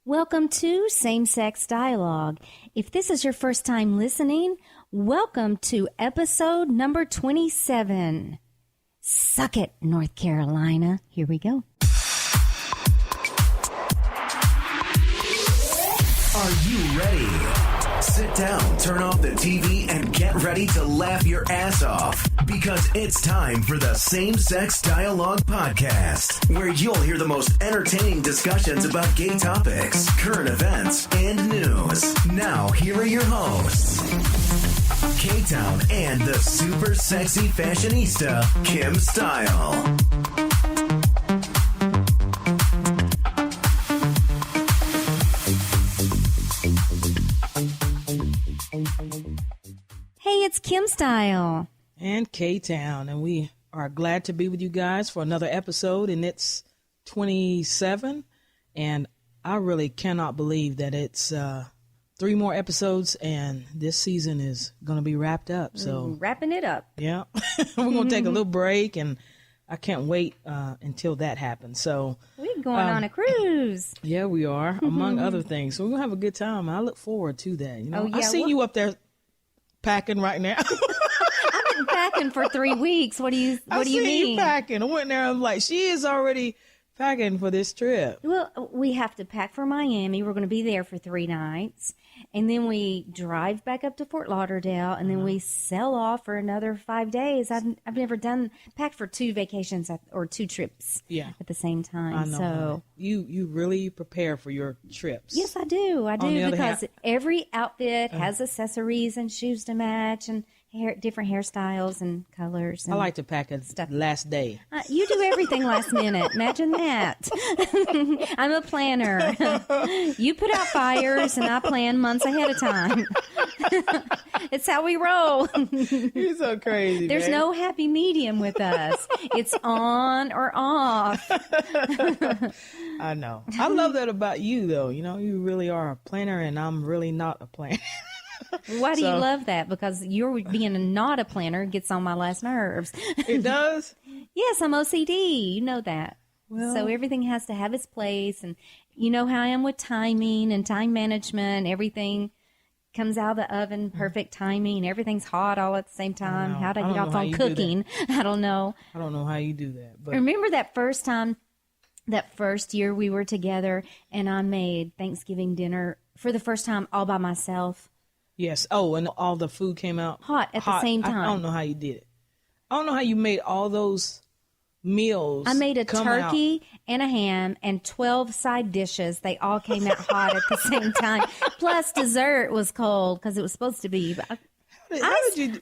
Welcome to Same Sex Dialogue. If this is your first time listening, welcome to episode number 27. Suck it, North Carolina. Here we go. Are you ready? Sit down, turn off the TV, and get ready to laugh your ass off. Because it's time for the Same Sex Dialogue Podcast, where you'll hear the most entertaining discussions about gay topics, current events, and news. Now, here are your hosts, K-Town and the super sexy fashionista, Kim Style. Hey, it's Kim Style. And K-Town, and we are glad to be with you guys for another episode, and it's 27, and I really cannot believe that it's 3 more episodes, and this season is going to be wrapped up. So Wrapping it up. Yeah, we're going to take a little break, and I can't wait until that happens. So We're going on a cruise. yeah, we are, among other things. So we're going to have a good time. I look forward to that. You know, Oh, yeah, I see you up there packing right now. I've been packing for 3 weeks. What do you mean? You packing. I went there. I'm like, she is already packing for this trip. Well, we have to pack for Miami. We're going to be there for 3 nights. And then we drive back up to Fort Lauderdale, and then we sail off for another 5 days. I've never packed for 2 vacations or 2 trips at the same time. I know. So You really prepare for your trips. yes, I do. Because every outfit has accessories and shoes to match and different hairstyles and colors. And I like to pack a last day. You do everything last minute. Imagine that. I'm a planner. You put out fires, and I plan months ahead of time. It's how we roll. You're so crazy. There's no happy medium with us. It's on or off. I know. I love that about you, though. You know, you really are a planner, and I'm really not a planner. Why do you love that? Because you're being not a planner gets on my last nerves. It does? Yes, I'm OCD. You know that. Well, so everything has to have its place. And you know how I am with timing and time management. Everything comes out of the oven, perfect timing. Everything's hot all at the same time. How'd I get off on cooking? I don't know. I don't know how you do that. But Remember that first time, that first year we were together, and I made Thanksgiving dinner for the first time all by myself? yes. Oh, and all the food came out Hot at the same time. I don't know how you did it. I don't know how you made all those meals. I made a come turkey out. and a ham and 12 side dishes. They all came out hot at the same time. Plus dessert was cold because it was supposed to be. How did you?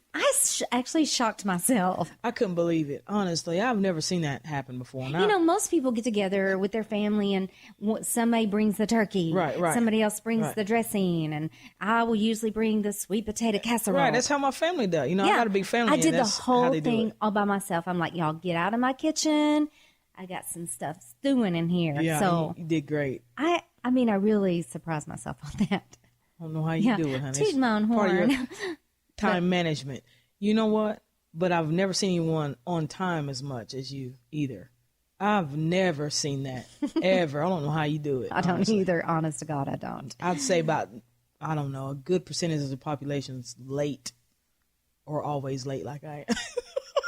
Actually shocked myself. I couldn't believe it. Honestly, I've never seen that happen before. You know, most people get together with their family, and somebody brings the turkey. Right. Somebody else brings the dressing, and I will usually bring the sweet potato casserole. Right, that's how my family does. You know, I got a big family. I did and the that's how whole they do thing it. all by myself. I'm like, y'all get out of my kitchen. I got some stuff stewing in here. Yeah, so you did great. I mean, I really surprised myself on that. I don't know how you do it, honey. Toot my own Part of horn. your time management. You know what? But I've never seen anyone on time as much as you either. I've never seen that ever. I don't know how you do it. I don't honestly. either. Honest to God, I don't. I'd say about, I don't know, a good percentage of the population's late or always late like I am.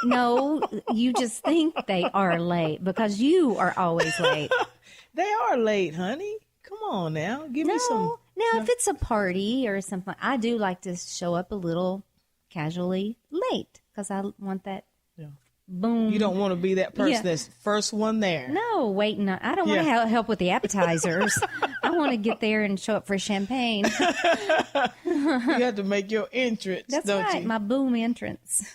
No, you just think they are late because you are always late. They are late, honey. Come on now. Give me some. Now, if it's a party or something, I do like to show up a little casually late because I want that boom. You don't want to be that person that's first one there. No, waiting. I don't want to help with the appetizers. I want to get there and show up for champagne. You have to make your entrance. That's don't right, you? my boom entrance.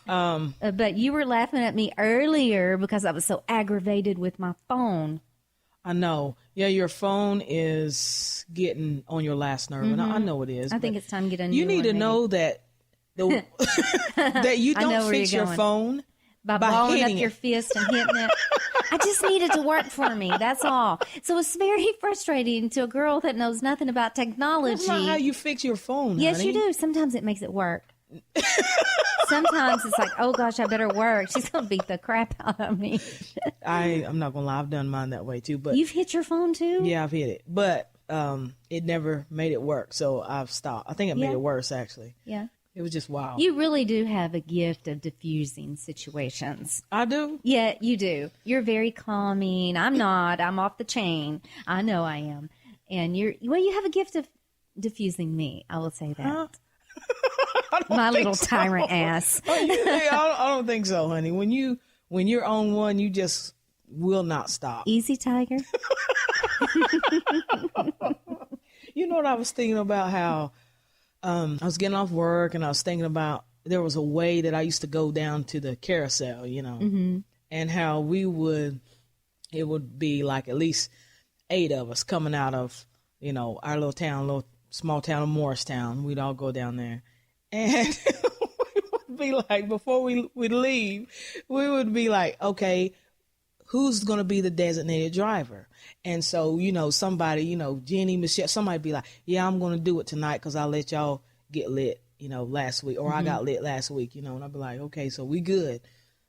But you were laughing at me earlier because I was so aggravated with my phone. I know. Yeah, your phone is getting on your last nerve, and I know it is. I think it's time to get a new You need one, to maybe. know that that you I know don't where fix you're your going. phone by balling up hitting your it. fist and hitting it. I just needed to work for me. That's all. So it's very frustrating to a girl that knows nothing about technology. That's not how you fix your phone, Yes, honey. you do. Sometimes it makes it work. Sometimes it's like, oh gosh, I better work. She's gonna beat the crap out of me. I'm not gonna lie, I've done mine that way too. But You've hit your phone too? yeah, I've hit it. But it never made it work. So I've stopped. I think it made it worse, actually. Yeah. It was just wild. You really do have a gift of diffusing situations. I do? Yeah, you do. You're very calming. I'm not. I'm off the chain. I know I am. And you have a gift of diffusing me. I will say that. Huh? My little tyrant ass. I don't think so, honey. When you're on one, you just will not stop. Easy, Tiger. You know what I was thinking about? How I was getting off work and I was thinking about there was a way that I used to go down to the carousel, and how it would be like at least 8 of us coming out of, our little small town of Morristown. We'd all go down there. And we would be like, before we would leave, we would be like, okay, who's going to be the designated driver? And so, somebody, Jenny, Michelle, somebody be like, yeah, I'm going to do it tonight because I let y'all get lit, last week, or I got lit last week, and I'd be like, okay, so we good.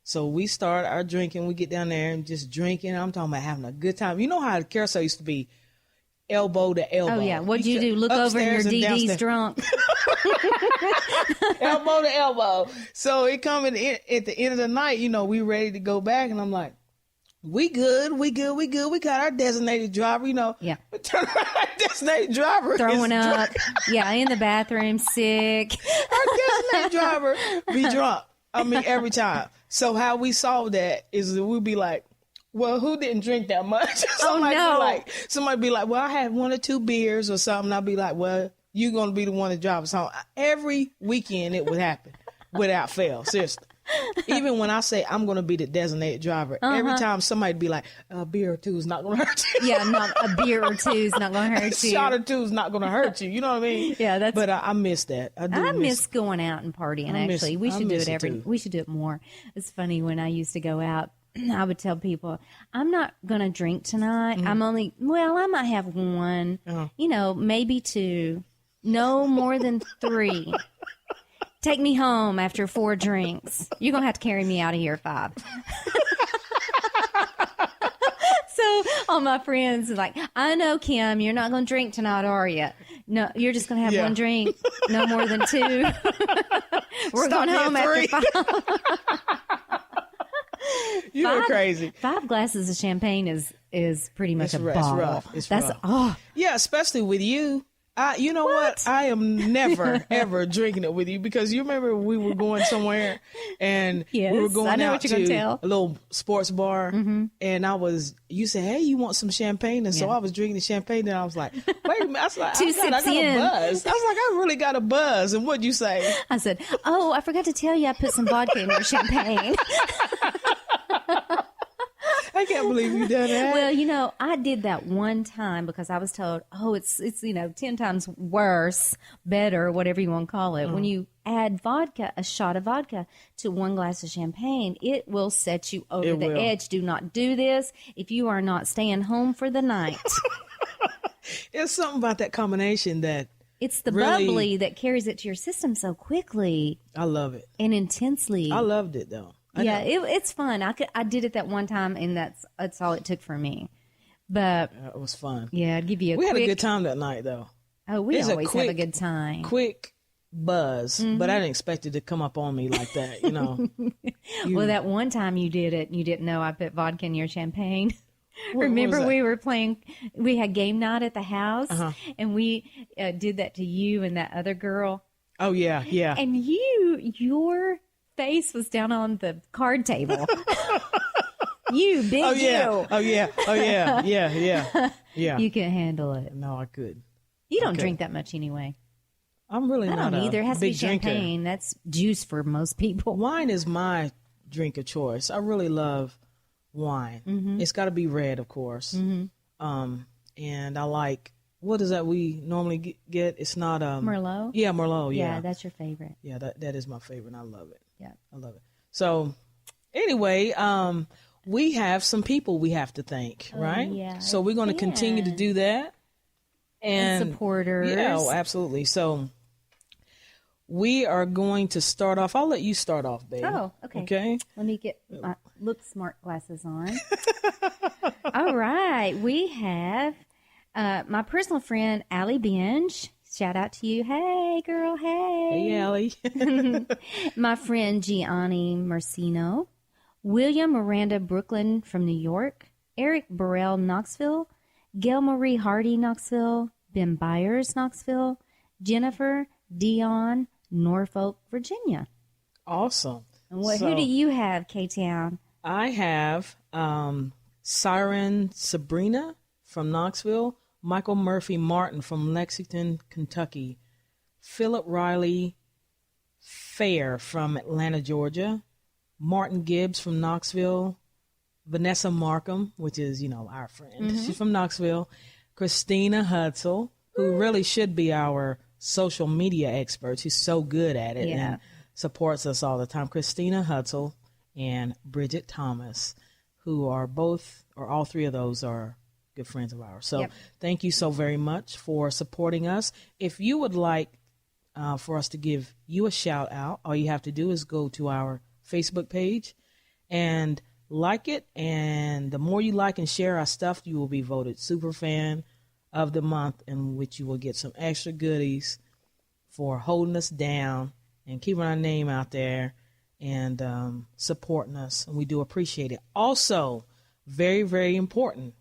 So we start our drinking. We get down there and just drinking. I'm talking about having a good time. You know how the carousel used to be elbow to elbow. Oh, yeah. What'd you do? Look over and your DD's drunk. Elbow to elbow. So it coming at the end of the night, we ready to go back. And I'm like, we good. We got our designated driver, Yeah. But turn around, our designated driver Throwing up. Yeah, in the bathroom, sick. Our designated driver be drunk. I mean, every time. So how we solve that is that we'd be like, well, who didn't drink that much? Somebody be like, well, I had 1 or 2 beers or something. I'd be like, well, you're going to be the one that drives home. Every weekend it would happen without fail. Seriously. Even when I say I'm going to be the designated driver, every time somebody be like, a beer or 2 is not going to hurt you. Yeah, a beer or 2 is not going to hurt you. A shot or 2 is not going to hurt you. You know what I mean? Yeah, But I miss that. I miss going out and partying. Actually, we should do it we should do it more. It's funny when I used to go out. I would tell people, I'm not going to drink tonight. I might have 1, maybe 2, no more than 3. Take me home after 4 drinks. You're going to have to carry me out of here 5. So all my friends are like, I know, Kim, you're not going to drink tonight, are you? No, you're just going to have 1 drink, no more than 2. We're going home after 5. You are crazy. 5 glasses of champagne is pretty much a bottle. It's rough. Yeah, especially with you. You know what? I am never, ever drinking it with you because you remember we were going somewhere and we were going out to a little sports bar and you said, hey, you want some champagne? And so I was drinking the champagne and I was like, wait a minute. I was like, I got a buzz. I was like, I really got a buzz. And what'd you say? I said, oh, I forgot to tell you I put some vodka in your champagne. I can't believe you did that. Well, I did that one time because I was told, oh, it's 10 times worse, better, whatever you want to call it. When you add vodka, a shot of vodka to 1 glass of champagne, it will set you over the edge. Do not do this if you are not staying home for the night. It's something about that combination that it's the bubbly that carries it to your system so quickly. I love it. And intensely. I loved it, though. Yeah, it's fun. I did it that one time, and that's all it took for me. But it was fun. Yeah, I'd give you We had a good time that night, though. Oh, we always have a good time. Quick buzz, but I didn't expect it to come up on me like that, Well, that one time you did it, and you didn't know I put vodka in your champagne. Remember we were playing, we had game night at the house, and we did that to you and that other girl. Oh, yeah. And your face was down on the card table. You, big you. Oh, yeah. Yeah. You can handle it. No, I could. You don't drink that much anyway. I'm really not a either. It has to be champagne. Drinker. That's juice for most people. Wine is my drink of choice. I really love wine. It's got to be red, of course. And I like, what is that we normally get? It's not Merlot? Yeah, Merlot. Yeah, that's your favorite. Yeah, that is my favorite. And I love it. Yeah, I love it. So anyway, we have some people we have to thank, right? Yeah. So we're going to continue to do that. And supporters. Yeah, absolutely. So we are going to start off. I'll let you start off, babe. Oh, okay. Okay. Let me get my look smart glasses on. All right. We have My personal friend, Allie Binge. Shout out to you. Hey, girl. Hey. Hey, Allie. My friend, Gianni Marcino. William Miranda Brooklyn from New York. Eric Burrell, Knoxville. Gail Marie Hardy, Knoxville. Ben Byers, Knoxville. Jennifer Dion, Norfolk, Virginia. Awesome. And who do you have, K-Town? I have Siren Sabrina from Knoxville, Michael Murphy Martin from Lexington, Kentucky, Philip Riley Fair from Atlanta, Georgia, Martin Gibbs from Knoxville, Vanessa Markham, which is, our friend. She's from Knoxville, Christina Hutzel, who really should be our social media expert. She's so good at it and supports us all the time. Christina Hutzel and Bridget Thomas, who are all three of those are good friends of ours. So thank you so very much for supporting us. If you would like for us to give you a shout out, all you have to do is go to our Facebook page and like it. And the more you like and share our stuff, you will be voted Super Fan of the Month, in which you will get some extra goodies for holding us down and keeping our name out there and supporting us. And we do appreciate it. Also, very, very important,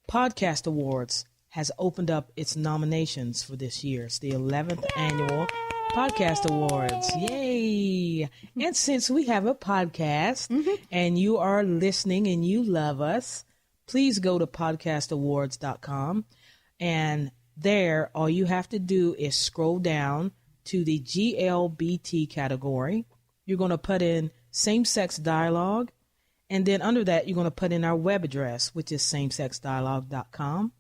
Podcast Awards has opened up its nominations for this year. It's the 11th annual Podcast Awards. Yay! And since we have a podcast and you are listening and you love us, please go to podcastawards.com. And there, all you have to do is scroll down to the GLBT category. You're going to put in same-sex dialogue. And then under that, you're going to put in our web address, which is samesexdialogue.com.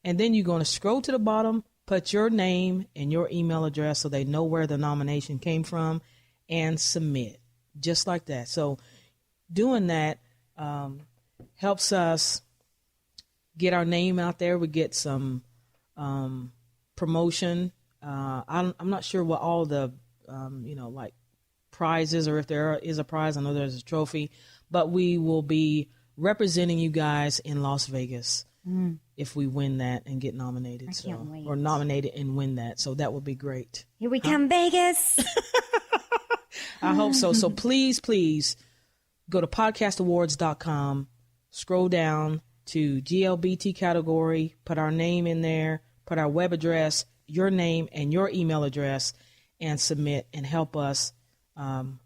And then you're going to scroll to the bottom, put your name and your email address so they know where the nomination came from, and submit. Just like that. So doing that helps us get our name out there. We get some promotion. I'm not sure what all the, like prizes, or if there is a prize. I know there's a trophy. But we will be representing you guys in Las Vegas if we win that and get nominated. I can't wait. Or nominated and win that. So that would be great. Here we come, Vegas. I hope so. So please go to podcastawards.com, scroll down to GLBT category, put our name in there, put our web address, your name and your email address, and submit and help us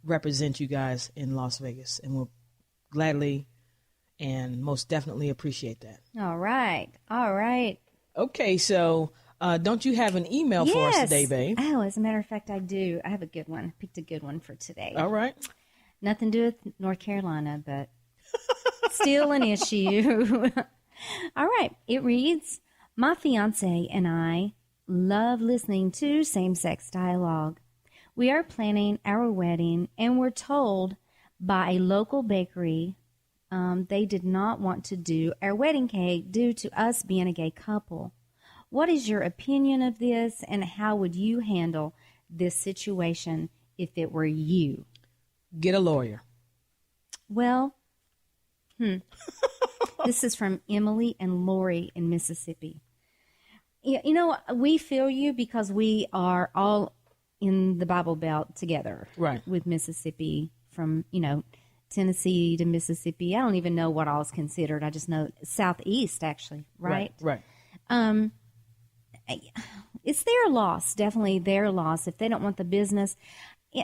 represent you guys in Las Vegas. And we'll gladly and most definitely appreciate that. All right. Okay, so don't you have an email for us today, babe? Oh, as a matter of fact, I do. I have a good one. I picked a good one for today. All right. Nothing to do with North Carolina, but still an issue. All right. It reads, my fiance and I love listening to same-sex dialogue. We are planning our wedding, and we're told by a local bakery they did not want to do our wedding cake due to us being a gay couple. What is your opinion of this, and how would you handle this situation if it were you? Get a lawyer. Well, this is from Emily and Lori in Mississippi. We feel you because we are all in the Bible Belt together. Right. With Mississippi from, Tennessee to Mississippi. I don't even know what all is considered. I just know southeast, actually, right? Right. It's their loss, definitely their loss if they don't want the business.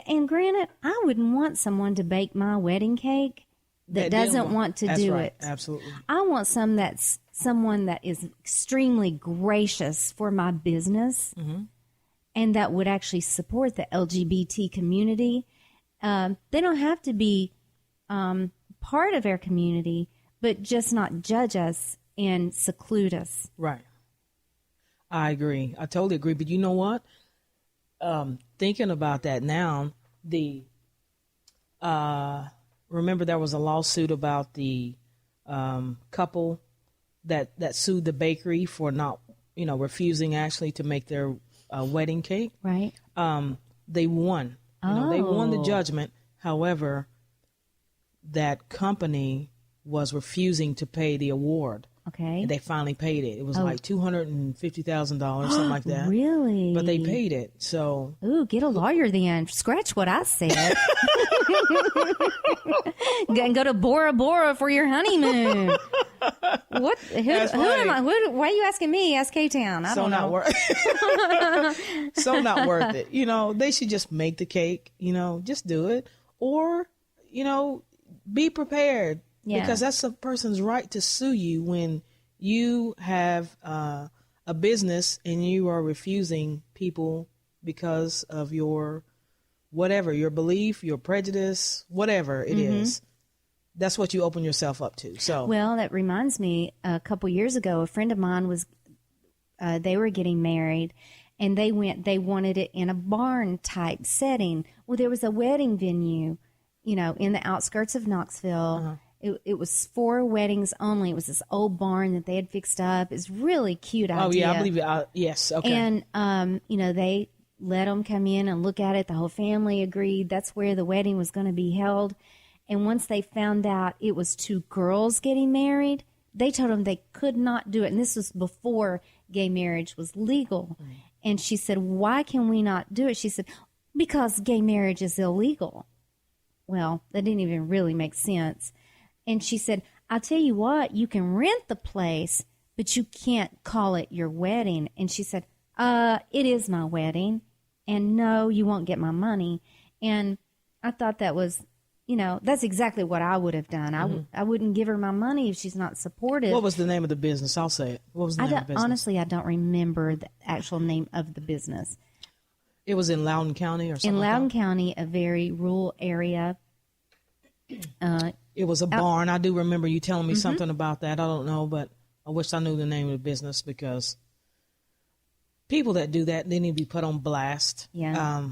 And granted, I wouldn't want someone to bake my wedding cake that doesn't want to do it. Absolutely. I want someone that is extremely gracious for my business and that would actually support the LGBT community. They don't have to be part of our community, but just not judge us and seclude us. Right. I agree. I totally agree. But you know what? Thinking about that now, remember there was a lawsuit about the couple that sued the bakery for not, refusing actually to make their wedding cake. Right. They won. They won the judgment. However, that company was refusing to pay the award. Okay. And they finally paid it. It was like $250,000, something like that. Really? But they paid it. So. Ooh, get a lawyer then. Scratch what I said. And go to Bora Bora for your honeymoon. What? Who am I? Why are you asking me? Ask K-Town. I don't know. So not worth it. You know, they should just make the cake. You know, just do it. Or, you know, be prepared. Yeah. Because that's a person's right to sue you when you have a business and you are refusing people because of your whatever, your belief, your prejudice, whatever it is. That's what you open yourself up to. So, well, that reminds me, a couple years ago, a friend of mine was, they were getting married, and they wanted it in a barn type setting. Well, there was a wedding venue, you know, in the outskirts of Knoxville. It was for weddings only. It was this old barn that they had fixed up. It's really cute idea. Oh yeah, I believe it. Yes, okay. And you know, they let them come in and look at it. The whole family agreed that's where the wedding was going to be held. And once they found out it was two girls getting married, they told them they could not do it. And this was before gay marriage was legal. And she said, "Why can we not do it?" She said, "Because gay marriage is illegal." Well, that didn't even really make sense. And she said, "I'll tell you what, you can rent the place, but you can't call it your wedding." And she said, "It is my wedding, and no, you won't get my money." And I thought that was, you know, that's exactly what I would have done. I wouldn't give her my money if she's not supportive. What was the name of the business? I'll say it. What was the name of the business? Honestly, I don't remember the actual name of the business. It was in Loudoun County or something? In Loudoun County, a very rural area. It was a barn. I do remember you telling me something about that. I don't know, but I wish I knew the name of the business, because people that do that, they need to be put on blast. Yeah.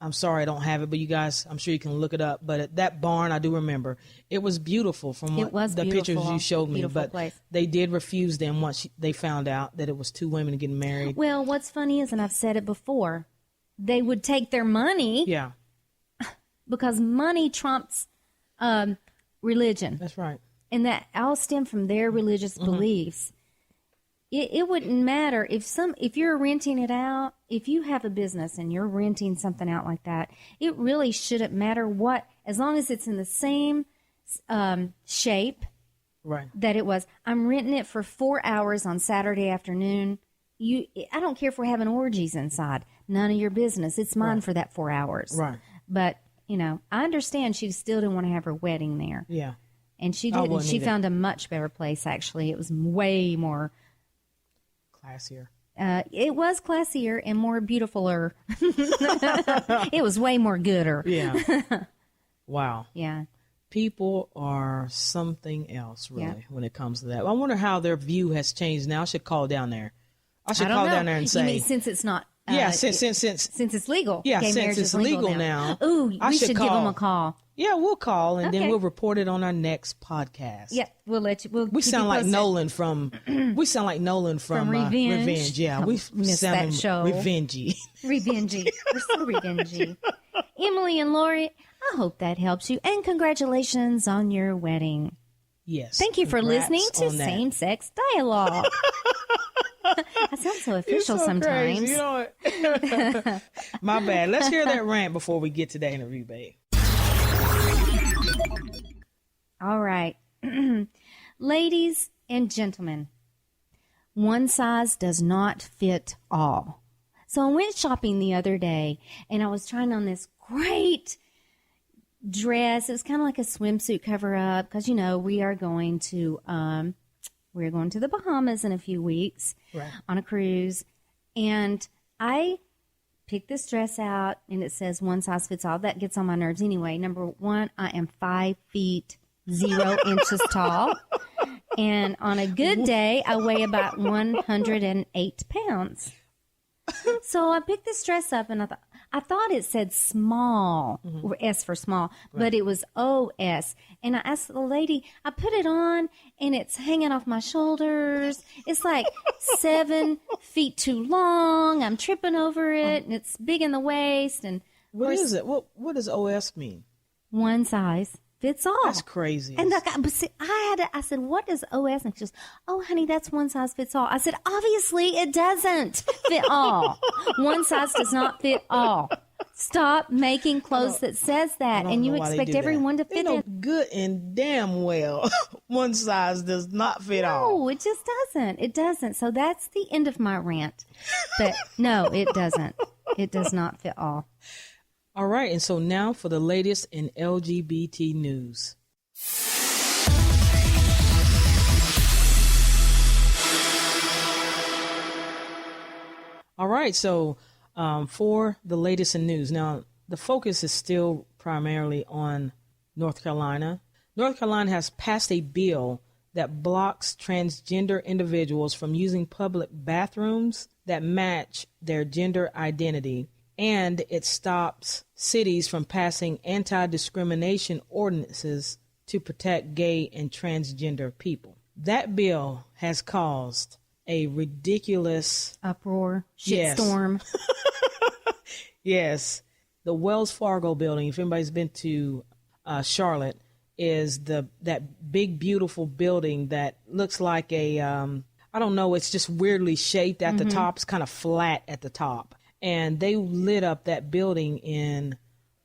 I'm sorry I don't have it, but you guys, I'm sure you can look it up. But at that barn, I do remember. It was beautiful from the pictures you showed me. But they did refuse them once they found out that it was two women getting married. Well, what's funny is, and I've said it before, they would take their money. Yeah. Because money trumps religion. That's right. And that all stem from their religious beliefs. It wouldn't matter if you're renting it out, if you have a business and you're renting something out like that, it really shouldn't matter what, as long as it's in the same shape that it was. I'm renting it for 4 hours on Saturday afternoon. I don't care if we're having orgies inside. None of your business. It's mine for that 4 hours. Right. But, you know, I understand she still didn't want to have her wedding there. Yeah. And she didn't. She found a much better place, actually. It was way more classier. It was classier and more beautifuler. It was way more gooder. Yeah. Wow. Yeah. People are something else, really, when it comes to that. I wonder how their view has changed now. I should call down there. I should call down there and say. You mean since it's not. Since it's legal. Yeah, gay since it's legal now. Ooh, we should give them a call. Yeah, we'll call, and then we'll report it on our next podcast. Yeah, we'll let you. We sound like Nolan from. We sound like Nolan from Revenge. Yeah, we missed that show. Revengey. Revengey. We're so revengey. Emily and Lori, I hope that helps you, and congratulations on your wedding. Yes. Thank you for listening to Same Sex Dialogue. I sound so official sometimes. Crazy. You know what? My bad. Let's hear that rant before we get to the interview, babe. All right. Ladies and gentlemen, one size does not fit all. So I went shopping the other day, and I was trying on this great dress. It was kind of like a swimsuit cover-up because, you know, we're going to the Bahamas in a few weeks on a cruise. And I picked this dress out, and it says one size fits all. That gets on my nerves anyway. Number one, I am 5 feet 0 inches tall. And on a good day, I weigh about 108 pounds. So I picked this dress up, and I thought it said small, or S for small, but it was OS. And I asked the lady, I put it on, and it's hanging off my shoulders. It's like 7 feet too long. I'm tripping over it, and it's big in the waist. And what is it? What does OS mean? One size fits all. That's crazy. And I said, what does OS mean? She goes, oh, honey, that's one size fits all. I said, obviously it doesn't fit all. One size does not fit all. Stop making clothes that says that, and you expect everyone to fit in. Good and damn well, one size does not fit all. No, it just doesn't. It doesn't. So that's the end of my rant. But no, it doesn't. It does not fit all. All right, and so now for the latest in LGBT news. All right, so for the latest in news. Now, the focus is still primarily on North Carolina. North Carolina has passed a bill that blocks transgender individuals from using public bathrooms that match their gender identity, and it stops cities from passing anti-discrimination ordinances to protect gay and transgender people. That bill has caused a ridiculous uproar, shitstorm. Yes. The Wells Fargo building, if anybody's been to Charlotte, is that big, beautiful building that looks like a, I don't know, it's just weirdly shaped at the top. It's kind of flat at the top. And they lit up that building in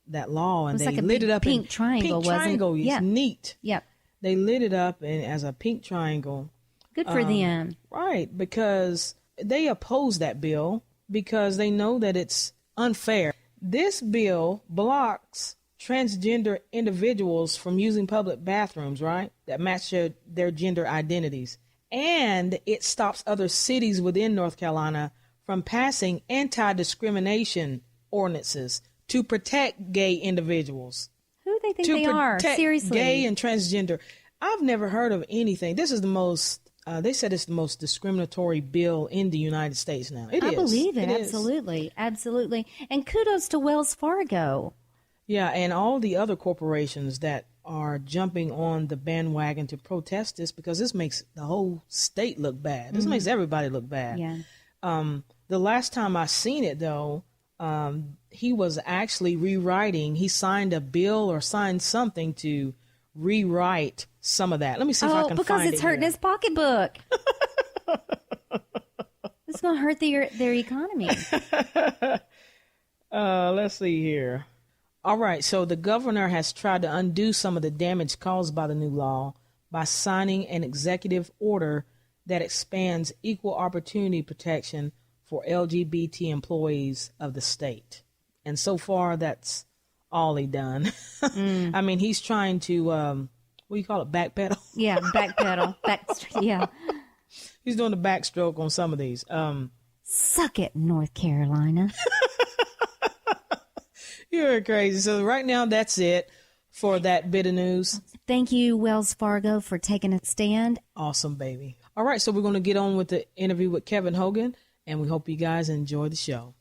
that law, and they like lit it up pink in triangle, pink triangle. wasn't it? It's neat. Yep. They lit it up as a pink triangle. Good for them. Right, because they oppose that bill because they know that it's unfair. This bill blocks transgender individuals from using public bathrooms, right, that match their gender identities. And it stops other cities within North Carolina from passing anti-discrimination ordinances to protect gay individuals. Who do they think they are? Seriously. Gay and transgender. I've never heard of anything. This is the most, they said it's the most discriminatory bill in the United States now. It is. I believe it. Absolutely. Absolutely. And kudos to Wells Fargo. Yeah, and all the other corporations that are jumping on the bandwagon to protest this, because this makes the whole state look bad. This makes everybody look bad. Yeah. The last time I seen it, though, he was actually rewriting. He signed a bill or signed something to rewrite some of that. Let me see if I can find it. Oh, because it's hurting his pocketbook. It's going to hurt their economy. Let's see here. All right, so the governor has tried to undo some of the damage caused by the new law by signing an executive order that expands equal opportunity protection for LGBT employees of the state. And so far, that's all he done. I mean, he's trying to, what do you call it, backpedal? Yeah, backpedal. Yeah. He's doing the backstroke on some of these. Suck it, North Carolina. You're crazy. So right now, that's it for that bit of news. Thank you, Wells Fargo, for taking a stand. Awesome, baby. All right, so we're going to get on with the interview with Kevin Hogan, and we hope you guys enjoy the show.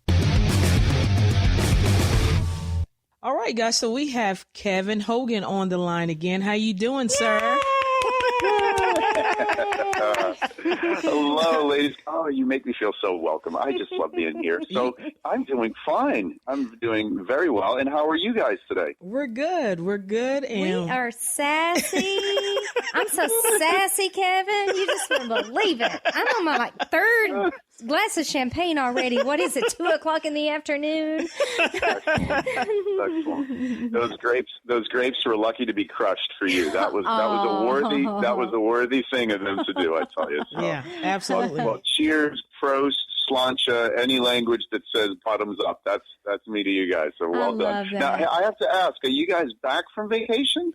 All right, guys, so we have Kevin Hogan on the line again. How you doing, sir? Hello, ladies. Oh, you make me feel so welcome. I just love being here. So I'm doing fine. I'm doing very well. And how are you guys today? We're good. We're good. And we are sassy. I'm so sassy, Kevin. You just wouldn't believe it. I'm on my third glass of champagne already. What is it, 2:00 in the afternoon? Excellent. Those grapes were lucky to be crushed for you. That was a worthy thing of them to do, I tell you. So. Yeah, absolutely. Well, cheers, prost, slancha, any language that says bottoms up. That's me to you guys. So well done. That. Now I have to ask, are you guys back from vacation?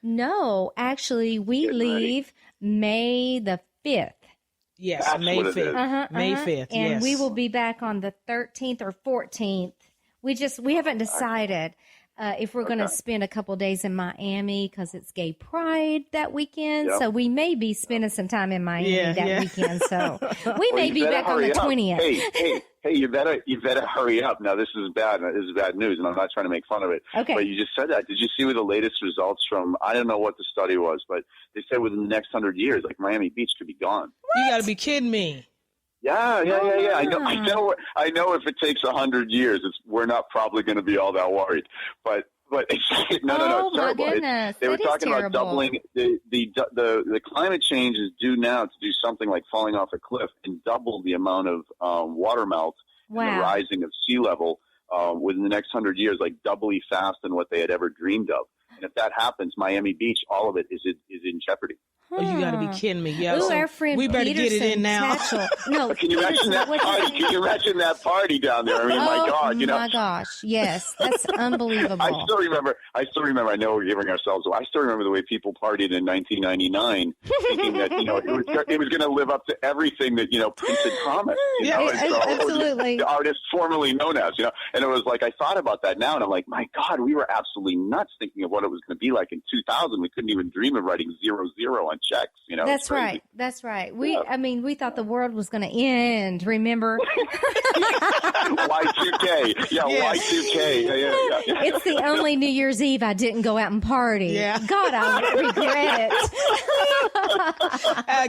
No, actually, we leave May the 5th. Yes, that's May 5th. May 5th, and yes. we will be back on the 13th or 14th. We haven't decided if we're going to spend a couple days in Miami because it's Gay Pride that weekend. Yep. So we may be spending some time in Miami that weekend. So we may be back on the 20th. Hey, you better hurry up. Now, this is bad. This is bad news, and I'm not trying to make fun of it. Okay. But you just said that. Did you see the latest results from, I don't know what the study was, but they said within the next 100 years, like Miami Beach could be gone. What? You got to be kidding me. Yeah. I know if it takes 100 years, we're not probably going to be all that worried. But But no. Oh, my Terrible. goodness. They were That is talking about terrible. doubling the climate change is due now to do something like falling off a cliff and double the amount of water melt and the Wow. rising of sea level within the next 100 years, like doubly fast than what they had ever dreamed of. And if that happens, Miami Beach, all of it is in jeopardy. Oh, you got to be kidding me. Yeah, Ooh, so our friend we better get it in now. No, Can you imagine that what's his party? name? Can you imagine that party down there? I mean, Oh, my God, my gosh. Yes, that's unbelievable. I still remember. I know we're giving ourselves. I still remember the way people partied in 1999, thinking that it was going to live up to everything that Prince had promised. Absolutely. The artist formerly known as. And it was like I thought about that now, and I'm like, my God, we were absolutely nuts thinking of what it was going to be like in 2000. We couldn't even dream of writing 00 on checks. That's right. That's right. We thought the world was going to end. Remember? Y2K. Yeah, Yes. Y2K. Yeah. It's the only New Year's Eve I didn't go out and party. Yeah. God, I regret it.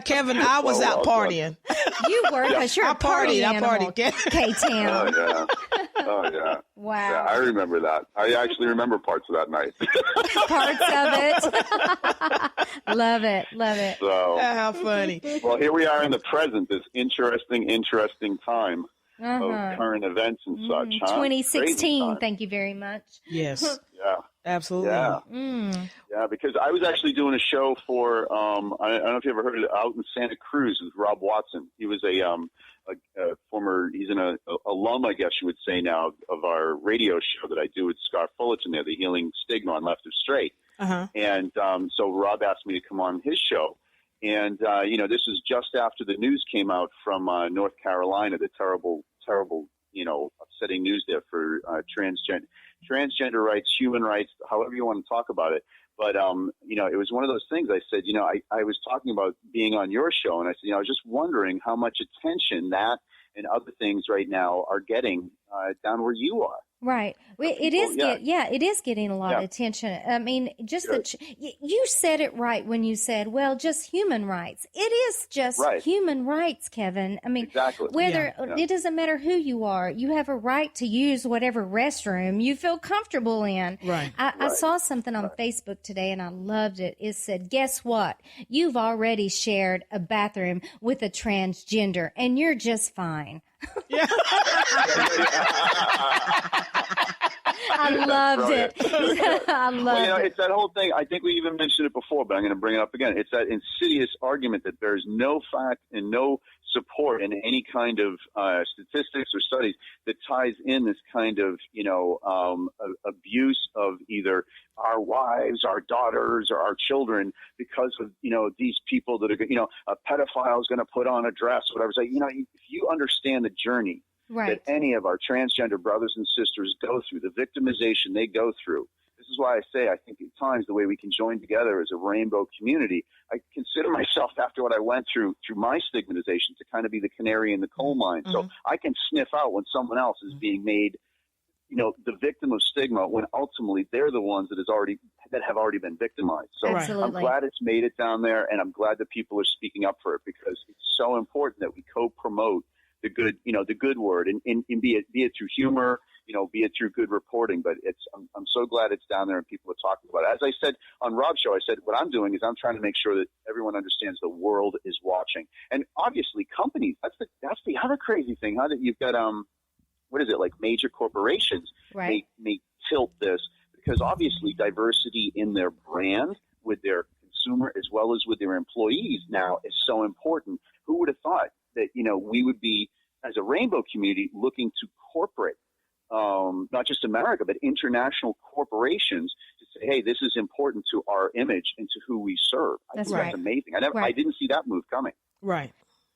Kevin, I was out partying. You were, because you're I a party partied. animal, K-Town. Oh, yeah. Wow. Yeah, I remember that. I actually remember parts of that night. Parts of it. Love it. So, How funny. well, here we are in the present, this interesting time of current events and such. Huh? 2016. Thank you very much. Yes, Yeah. absolutely. Yeah. Yeah, because I was actually doing a show for, I don't know if you ever heard of it, out in Santa Cruz with Rob Watson. He was a former, he's an alum, I guess you would say now, of our radio show that I do with Scar Fullerton there, the Healing Stigma on Left of Straight. Uh-huh. And so Rob asked me to come on his show. And, this is just after the news came out from North Carolina, the terrible, upsetting news there for transgender rights, human rights, however you want to talk about it. But, it was one of those things I said, I was talking about being on your show, and I said, I was just wondering how much attention that and other things right now are getting down where you are. Right. It is getting a lot of attention. I mean, just you said it right when you said, well, just human rights. It is just human rights, Kevin. I mean, exactly. It doesn't matter who you are. You have a right to use whatever restroom you feel comfortable in. Right. I saw something on Facebook today and I loved it. It said, guess what? You've already shared a bathroom with a transgender and you're just fine. Yeah. I loved it. I loved it. It's that whole thing. I think we even mentioned it before, but I'm going to bring it up again. It's that insidious argument that there's no fact and no support in any kind of statistics or studies that ties in this kind of, abuse of either our wives, our daughters, or our children because of, these people that are, a pedophile is going to put on a dress or whatever. So, if you understand the journey that any of our transgender brothers and sisters go through, the victimization they go through. This is why I say I think at times the way we can join together as a rainbow community, I consider myself after what I went through my stigmatization to kind of be the canary in the coal mine. So I can sniff out when someone else is being made, the victim of stigma when ultimately they're the ones that have already been victimized. So I'm glad it's made it down there, and I'm glad that people are speaking up for it because it's so important that we co-promote the good, the good word, and be it through humor, be it through good reporting. But I'm so glad it's down there and people are talking about it. As I said on Rob's show, I said what I'm doing is I'm trying to make sure that everyone understands the world is watching, and obviously companies. That's the other crazy thing, huh? That you've got what is it, like major corporations may tilt this because obviously diversity in their brand with their consumer as well as with their employees now is so important. Who would have thought that, we would be, as a rainbow community, looking to corporate, not just America, but international corporations to say, hey, this is important to our image and to who we serve. That's amazing. I didn't see that move coming. Right.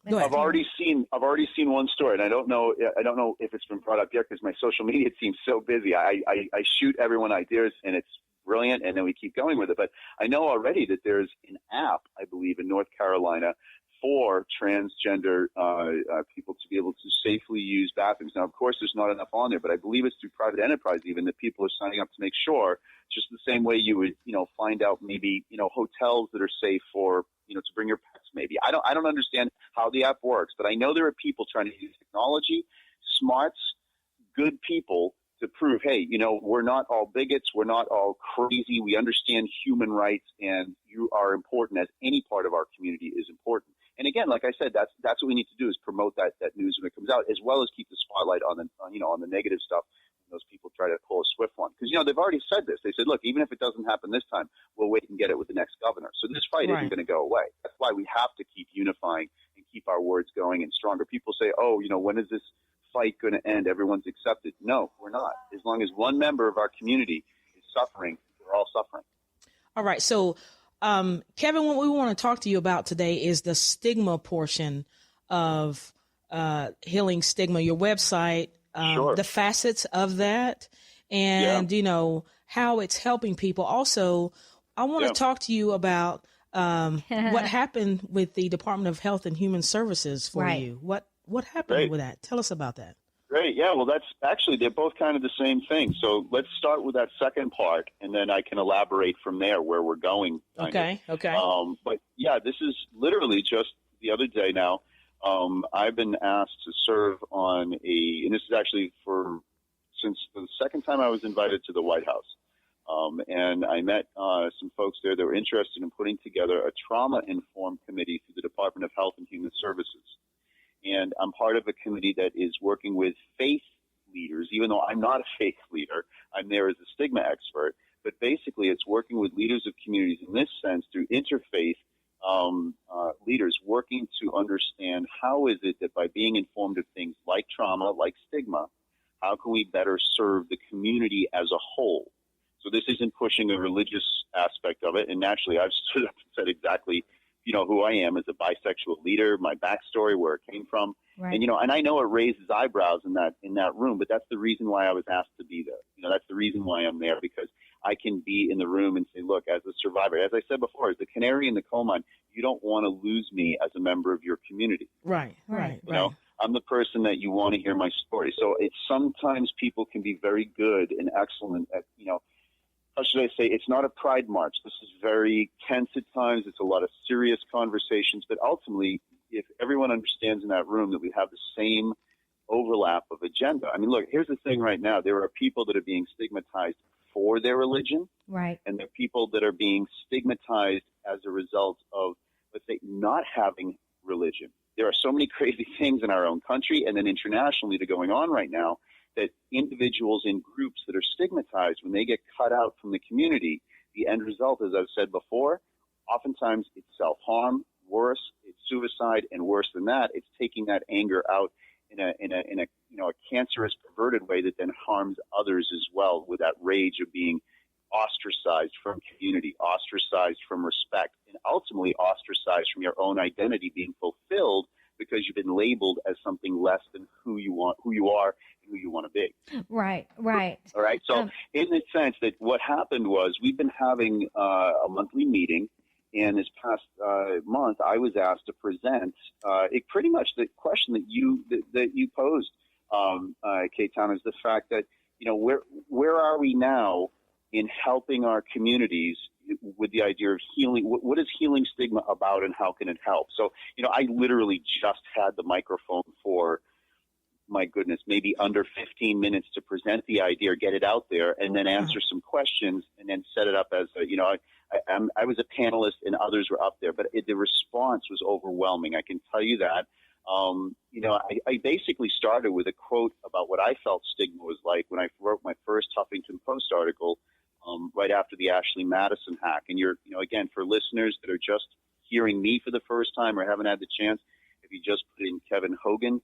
I've already seen one story, and I don't know if it's been brought up yet because my social media team's so busy. I shoot everyone ideas, and it's brilliant, and then we keep going with it. But I know already that there's an app, I believe, in North Carolina for transgender people to be able to safely use bathrooms. Now, of course, there's not enough on there, but I believe it's through private enterprise even that people are signing up to make sure, just the same way you would, find out maybe, hotels that are safe for, to bring your pets maybe. I don't understand how the app works, but I know there are people trying to use technology, smarts, good people to prove, hey, we're not all bigots. We're not all crazy. We understand human rights, and you are important, as any part of our community is important. And again, like I said, that's what we need to do, is promote that news when it comes out, as well as keep the spotlight on the negative stuff. Those people try to pull a swift one, because they've already said this. They said, look, even if it doesn't happen this time, we'll wait and get it with the next governor. So this fight isn't going to go away. That's why we have to keep unifying and keep our words going and stronger. People say, oh, when is this fight going to end? Everyone's accepted. No, we're not. As long as one member of our community is suffering, we're all suffering. All right. So, Kevin, what we want to talk to you about today is the stigma portion of Healing Stigma, your website, Sure. the facets of that, and, how it's helping people. Also, I want to talk to you about what happened with the Department of Health and Human Services for you. What happened with that? Tell us about that. Great. Yeah, well, that's actually, they're both kind of the same thing. So let's start with that second part, and then I can elaborate from there where we're going. Okay. But yeah, this is literally just the other day now. I've been asked to serve on and this is actually since the second time I was invited to the White House. And I met some folks there that were interested in putting together a trauma-informed committee through the Department of Health and Human Services. And I'm part of a committee that is working with faith leaders, even though I'm not a faith leader. I'm there as a stigma expert. But basically, it's working with leaders of communities in this sense through interfaith leaders, working to understand how is it that by being informed of things like trauma, like stigma, how can we better serve the community as a whole? So this isn't pushing a religious aspect of it. And naturally, I've stood up and said exactly, who I am as a bisexual leader, my backstory, where it came from. Right. And I know it raises eyebrows in that room, but that's the reason why I was asked to be there. That's the reason why I'm there, because I can be in the room and say, look, as a survivor, as I said before, as the canary in the coal mine, you don't want to lose me as a member of your community. Right. I'm the person that you want to hear my story. So it's sometimes people can be very good and excellent at, how should I say, it's not a pride march. This is very tense at times. It's a lot of serious conversations. But ultimately, if everyone understands in that room that we have the same overlap of agenda. I mean, look, here's the thing right now. There are people that are being stigmatized for their religion. Right. And there are people that are being stigmatized as a result of, let's say, not having religion. There are so many crazy things in our own country and then internationally that are going on right now that individuals in groups that are stigmatized, when they get cut out from the community, the end result, as I've said before, oftentimes it's self-harm, worse, it's suicide, and worse than that, it's taking that anger out in a cancerous, perverted way that then harms others as well, with that rage of being ostracized from community, ostracized from respect, and ultimately ostracized from your own identity being fulfilled because you've been labeled as something less than who you are, and who you want to be. Right. All right. So in the sense that what happened was we've been having a monthly meeting, and this past month I was asked to present pretty much the question that you posed, K-Town, is the fact that, where are we now in helping our communities with the idea of healing? What is Healing Stigma about, and how can it help? So, I literally just had the microphone for, my goodness, maybe under 15 minutes to present the idea, or get it out there, and then answer some questions, and then set it up as I was a panelist and others were up there, but the response was overwhelming. I can tell you that. I basically started with a quote about what I felt stigma was like when I wrote my first Huffington Post article right after the Ashley Madison hack. And again, for listeners that are just hearing me for the first time or haven't had the chance, if you just put in Kevin Hogan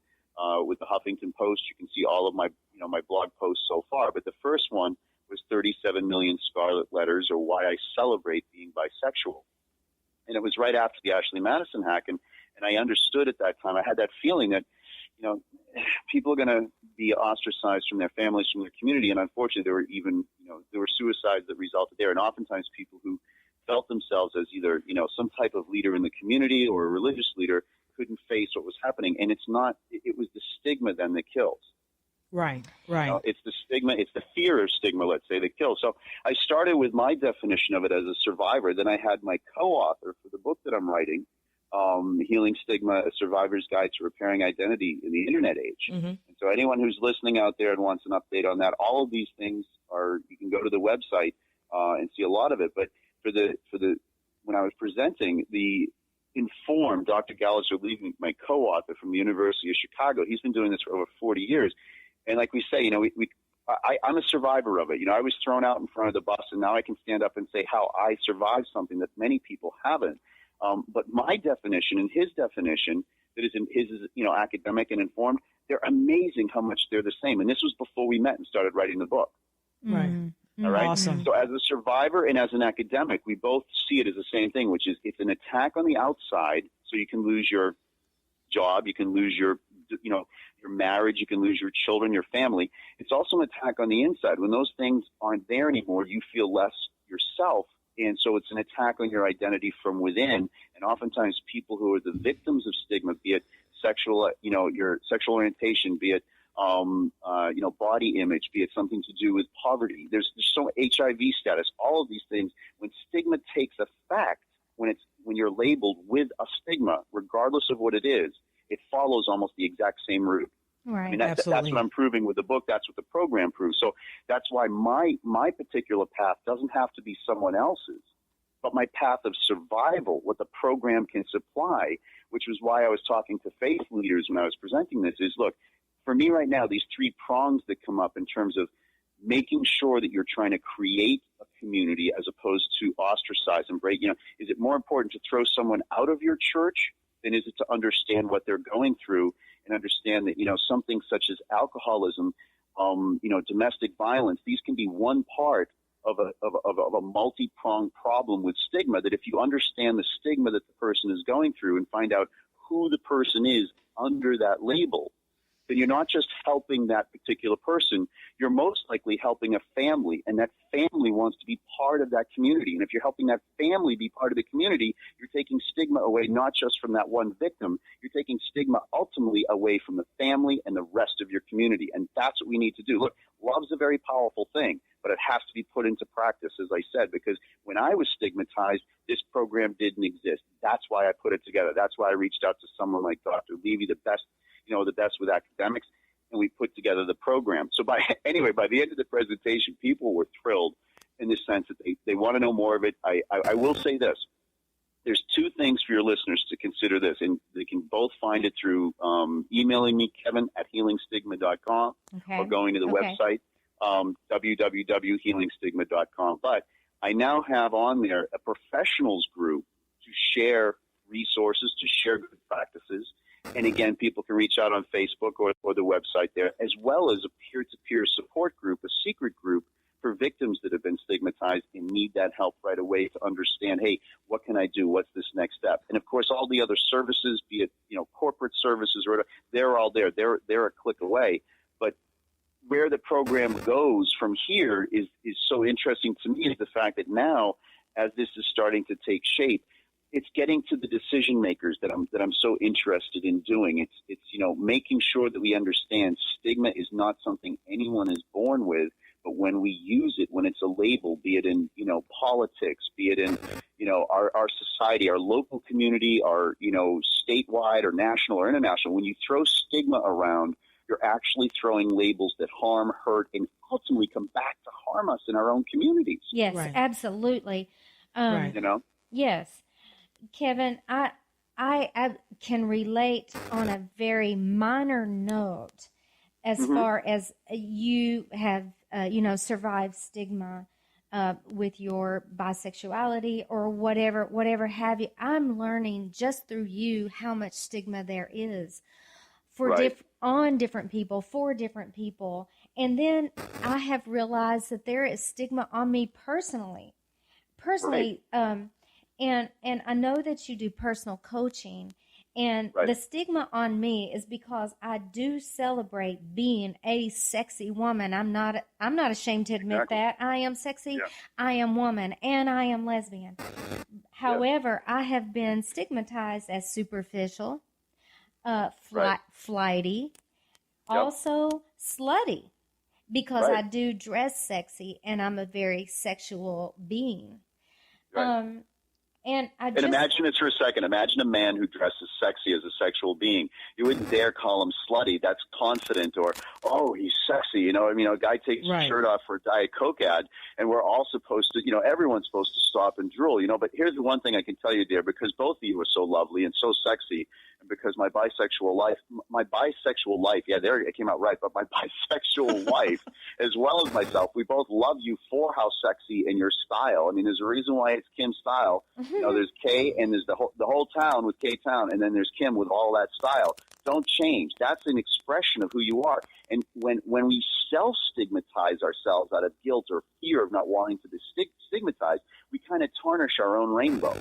with the Huffington Post, you can see all of my blog posts so far. But the first one was 37 million scarlet letters, or why I celebrate being bisexual. And it was right after the Ashley Madison hack. And I understood at that time, I had that feeling that, people are going to be ostracized from their families, from their community. And unfortunately, there were even, there were suicides that resulted there. And oftentimes people who felt themselves as either, some type of leader in the community or a religious leader couldn't face what was happening. And it was the stigma then that kills. Right. It's the stigma, it's the fear of stigma, let's say, that kills. So I started with my definition of it as a survivor. Then I had my co-author for the book that I'm writing, Healing Stigma, A Survivor's Guide to Repairing Identity in the Internet Age. And so anyone who's listening out there and wants an update on that, all of these things you can go to the website and see a lot of it. But when I was presenting, the Informed, Dr. Gallister Levy, my co-author from the University of Chicago, he's been doing this for over 40 years. And like we say, I'm a survivor of it. I was thrown out in front of the bus, and now I can stand up and say how I survived something that many people haven't. But my definition and his definition, that is academic and informed, they're amazing how much they're the same. And this was before we met and started writing the book. Right. All right. Awesome. So as a survivor and as an academic, we both see it as the same thing, which is it's an attack on the outside. So you can lose your job, you can lose your marriage, you can lose your children, your family. It's also an attack on the inside. When those things aren't there anymore, you feel less yourself. And so it's an attack on your identity from within. And oftentimes people who are the victims of stigma, be it sexual, your sexual orientation, be it, body image, be it something to do with poverty. There's so HIV status, all of these things. When stigma takes effect, when you're labeled with a stigma, regardless of what it is, it follows almost the exact same route. Right. I mean, that's what I'm proving with the book. That's what the program proves. So that's why my particular path doesn't have to be someone else's, but my path of survival, what the program can supply, which was why I was talking to faith leaders when I was presenting this, is, look, for me right now, these three prongs that come up in terms of making sure that you're trying to create a community as opposed to ostracize and break, is it more important to throw someone out of your church than is it to understand what they're going through and understand that, something such as alcoholism, domestic violence, these can be one part of a multi-pronged problem with stigma, that if you understand the stigma that the person is going through and find out who the person is under that label, then you're not just helping that particular person, you're most likely helping a family, and that family wants to be part of that community. And if you're helping that family be part of the community, you're taking stigma away not just from that one victim, you're taking stigma ultimately away from the family and the rest of your community. And that's what we need to do. Look, love's a very powerful thing, but it has to be put into practice, as I said, because when I was stigmatized, this program didn't exist. That's why I put it together. That's why I reached out to someone like Dr. Levy, the best with academics, and we put together the program. So by the end of the presentation, people were thrilled in the sense that they want to know more of it. I will say this. There's two things for your listeners to consider this, and they can both find it through emailing me, Kevin, at healingstigma.com, or going to the website, www.healingstigma.com. But I now have on there a professionals group to share resources, to share good practices. And again, people can reach out on Facebook or the website there, as well as a peer-to-peer support group, a secret group for victims that have been stigmatized and need that help right away to understand, hey, what can I do? What's this next step? And of course, all the other services, be it, corporate services or whatever, they're all there. They're a click away. But where the program goes from here is so interesting to me, is the fact that now, as this is starting to take shape, it's getting to the decision makers that I'm so interested in doing. It's making sure that we understand stigma is not something anyone is born with, but when we use it, when it's a label, be it in politics, be it in our society, our local community, our statewide or national or international, when you throw stigma around, you're actually throwing labels that harm, hurt, and ultimately come back to harm us in our own communities. Yes, right. Absolutely. Right. Yes. Kevin, I can relate on a very minor note as far as you have, survived stigma with your bisexuality or whatever have you. I'm learning just through you how much stigma there is for on different people, for different people. And then I have realized that there is stigma on me personally. Right. And I know that you do personal coaching, and the stigma on me is because I do celebrate being a sexy woman. I'm not ashamed to admit that. I am sexy, I am woman, and I am lesbian. However, I have been stigmatized as superficial, flighty, also slutty, because I do dress sexy and I'm a very sexual being. And imagine this for a second. Imagine a man who dresses sexy as a sexual being. You wouldn't dare call him slutty. That's confident, or, oh, he's sexy. You know, I mean, a guy takes his shirt off for a Diet Coke ad, and we're all supposed to, you know, everyone's supposed to stop and drool, you know. But here's the one thing I can tell you, dear, because both of you are so lovely and so sexy, and because my bisexual life, yeah, there it came out right, but my bisexual wife, as well as myself, we both love you for how sexy and your style. I mean, there's a reason why it's Kim's style. You know, there's Kay, and there's the whole town with K-Town, and then there's Kim with all that style. Don't change. That's an expression of who you are. And when we self-stigmatize ourselves out of guilt or fear of not wanting to be stigmatized, we kind of tarnish our own rainbow.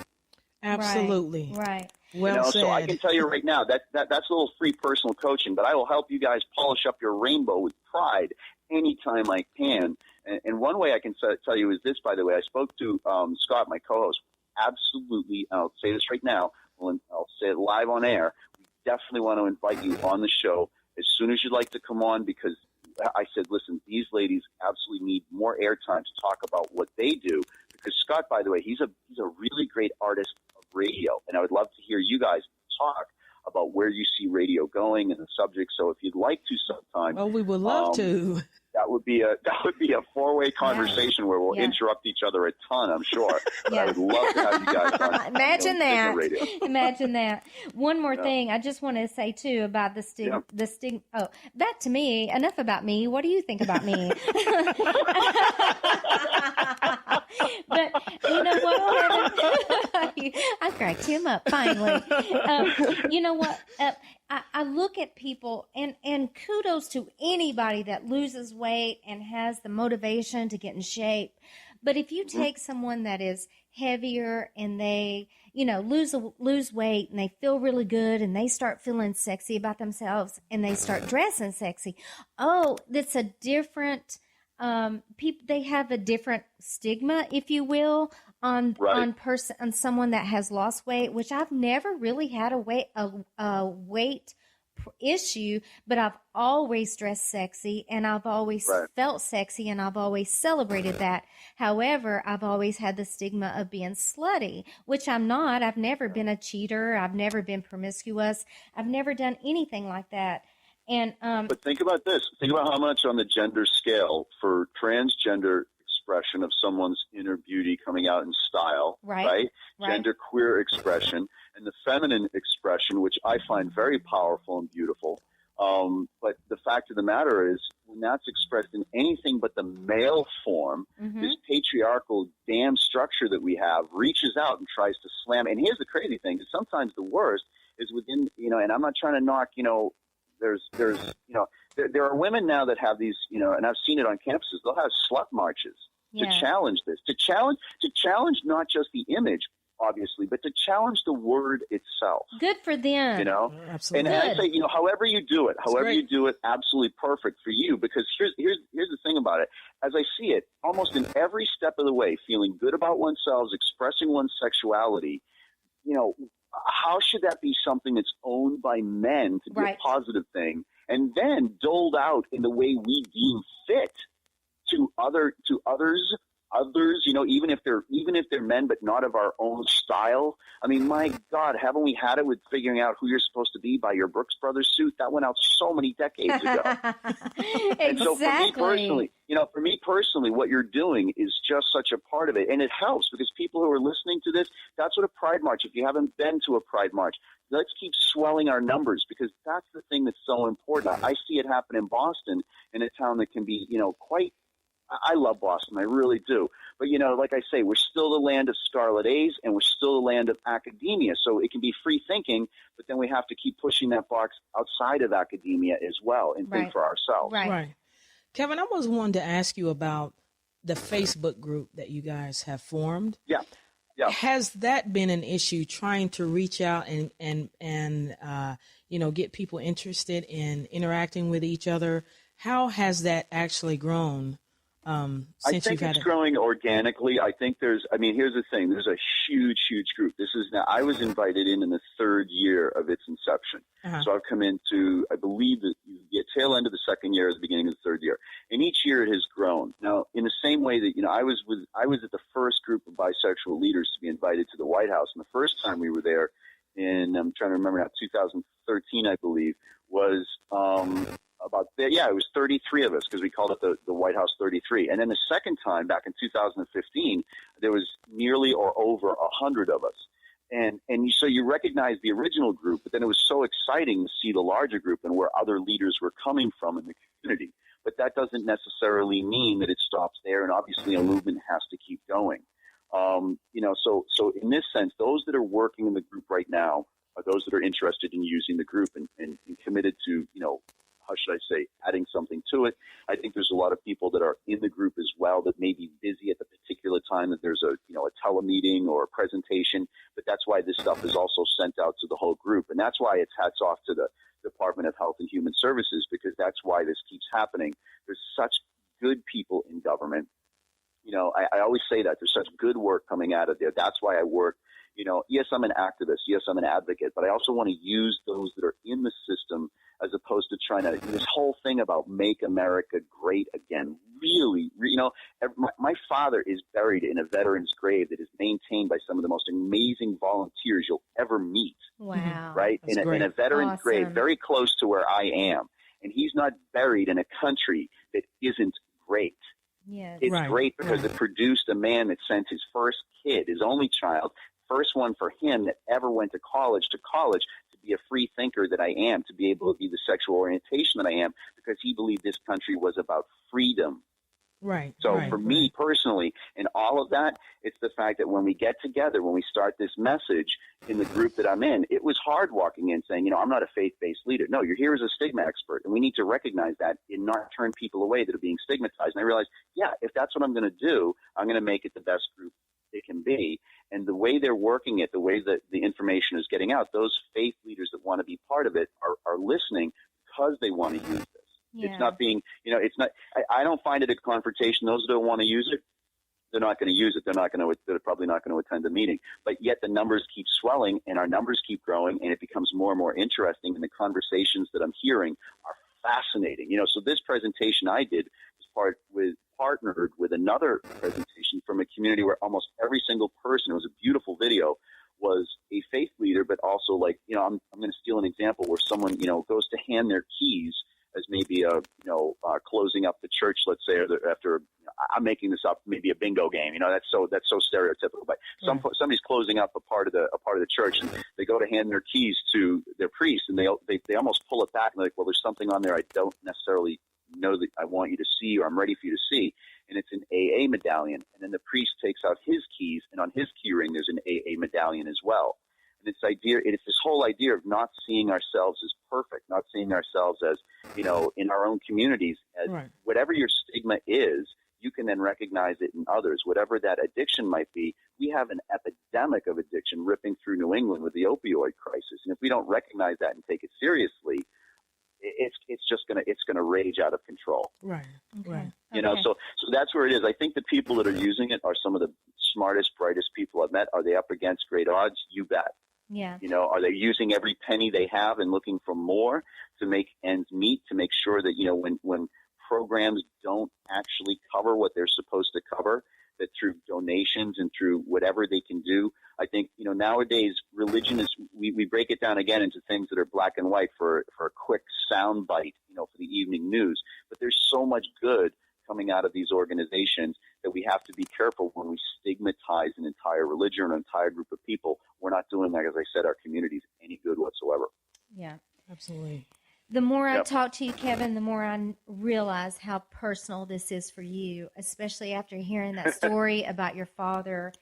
Absolutely. Right. Well said. So I can tell you right now that's a little free personal coaching, but I will help you guys polish up your rainbow with pride anytime I can. And one way I can tell you is this, by the way. I spoke to Scott, my co-host. Absolutely, I'll say this right now. I'll say it live on air. We definitely want to invite you on the show as soon as you'd like to come on, because I said, listen, these ladies absolutely need more airtime to talk about what they do. Because Scott, by the way, he's a really great artist of radio, and I would love to hear you guys talk about where you see radio going and the subject. So if you'd like to sometime, we would love to. That would be a four-way conversation where we'll interrupt each other a ton, I'm sure. But I would love to have you guys on. Imagine that. Imagine that. One more thing, I just want to say too about the stigma. Oh, that to me. Enough about me. What do you think about me? But you know what, Kevin? I cracked him up finally. You know what? I look at people, and kudos to anybody that loses weight and has the motivation to get in shape. But if you take someone that is heavier and they, you know, lose weight and they feel really good and they start feeling sexy about themselves and they start dressing sexy, that's a different people. They have a different stigma, if you will, on someone that has lost weight, which I've never really had a weight issue, but I've always dressed sexy and I've always felt sexy and I've always celebrated that. However, I've always had the stigma of being slutty, which I'm not. I've never been a cheater. I've never been promiscuous. I've never done anything like that. And but think about this. Think about how much on the gender scale for transgender expression of someone's inner beauty coming out in style, right? Gender queer expression, and the feminine expression, which I find very powerful and beautiful. But the fact of the matter is, when that's expressed in anything but the male form, this patriarchal damn structure that we have reaches out and tries to slam. And here's the crazy thing: is sometimes the worst is within, you know. And I'm not trying to knock, you know. There's you know, there are women now that have these, you know, and I've seen it on campuses. They'll have slut marches to challenge this, to challenge not just the image, obviously, but to challenge the word itself. Good for them. You know, absolutely. And I say, you know, however you do it, absolutely perfect for you. Because here's the thing about it. As I see it, almost in every step of the way, feeling good about oneself, expressing one's sexuality, you know. How should that be something that's owned by men to be a positive thing, and then doled out in the way we deem fit to others, you know, even if they're men, but not of our own style? I mean, my God, haven't we had it with figuring out who you're supposed to be by your Brooks Brothers suit? That went out so many decades ago. And so for me personally, what you're doing is just such a part of it. And it helps because people who are listening to this, that's what a Pride March, if you haven't been to a Pride March, let's keep swelling our numbers, because that's the thing that's so important. I see it happen in Boston, in a town that can be, you know, I love Boston, I really do. But, you know, like I say, we're still the land of Scarlet A's, and we're still the land of academia. So it can be free thinking, but then we have to keep pushing that box outside of academia as well and think for ourselves. Right. Kevin, I was wanting to ask you about the Facebook group that you guys have formed. Yeah. Has that been an issue, trying to reach out and you know, get people interested in interacting with each other? How has that actually grown? I think it's growing organically. I think here's the thing. There's a huge group. I was invited in the third year of its inception. So I've come into, I believe that you get tail end of the second year, the beginning of the third year. And each year it has grown. Now, in the same way that, I was at the first group of bisexual leaders to be invited to the White House. And the first time we were there in, I'm trying to remember now, 2013, I believe, was it was 33 of us, because we called it the White House 33. And then the second time, back in 2015, there was nearly or over 100 of us. And so you recognize the original group, but then it was so exciting to see the larger group and where other leaders were coming from in the community. But that doesn't necessarily mean that it stops there, and obviously a movement has to keep going. So in this sense, those that are working in the group right now are those that are interested in using the group and committed to, how should I say, adding something to it. I think there's a lot of people that are in the group as well that may be busy at the particular time that there's a telemeeting or a presentation, but that's why this stuff is also sent out to the whole group. And that's why it's hats off to the Department of Health and Human Services, because that's why this keeps happening. There's such good people in government. I always say that there's such good work coming out of there. That's why I work. Yes, I'm an activist. Yes, I'm an advocate, but I also want to use those that are in the system as opposed to trying to, this whole thing about make America great again. Really, my father is buried in a veteran's grave that is maintained by some of the most amazing volunteers you'll ever meet. Wow. Right? In a veteran's grave, very close to where I am. And he's not buried in a country that isn't great. Yes. It's great because it produced a man that sent his first kid, his only child, first one for him that ever went to college, to be a free thinker that I am, to be able to be the sexual orientation that I am, because he believed this country was about freedom. Right. So for me personally, in all of that, it's the fact that when we get together, when we start this message in the group that I'm in, it was hard walking in saying, I'm not a faith-based leader. No, you're here as a stigma expert, and we need to recognize that and not turn people away that are being stigmatized. And I realized, if that's what I'm going to do, I'm going to make it the best group it can be. And the way they're working it, the way that the information is getting out, those faith leaders that want to be part of it are listening because they want to use this. Yeah. It's not being, it's not, I don't find it a confrontation. Those that don't want to use it, they're not going to use it. They're probably not going to attend the meeting. But yet the numbers keep swelling and our numbers keep growing, and it becomes more and more interesting. And the conversations that I'm hearing are fascinating. So this presentation I did was partnered with another presentation from a community where almost every single person, it was a beautiful video, was a faith leader, but also I'm going to steal an example where someone, goes to hand their keys as maybe closing up the church, let's say, or after, I'm making this up, maybe a bingo game. That's so stereotypical. But somebody's closing up a part of the church, and they go to hand their keys to their priest, and they almost pull it back, and they're like, well, there's something on there I don't necessarily know that I want you to see, or I'm ready for you to see. And it's an AA medallion. And then the priest takes out his keys, and on his key ring there's an AA medallion as well. And it's this whole idea of not seeing ourselves as perfect, not seeing ourselves as, in our own communities, as whatever your stigma is, you can then recognize it in others. Whatever that addiction might be, we have an epidemic of addiction ripping through New England with the opioid crisis. And if we don't recognize that and take it seriously, it's gonna rage out of control. Right. So that's where it is. I think the people that are using it are some of the smartest, brightest people I've met. Are they up against great odds? You bet. Yeah. Are they using every penny they have and looking for more to make ends meet, to make sure that, when programs don't actually cover what they're supposed to cover, that through donations and through whatever they can do. I think, nowadays religion is, we break it down again into things that are black and white for a quick sound bite, for the evening news. But there's so much good coming out of these organizations that we have to be careful when we stigmatize an entire religion or an entire group of people. We're not doing, like, as I said, our communities any good whatsoever. Yeah, absolutely. The more I talk to you, Kevin, the more I realize how personal this is for you, especially after hearing that story about your father.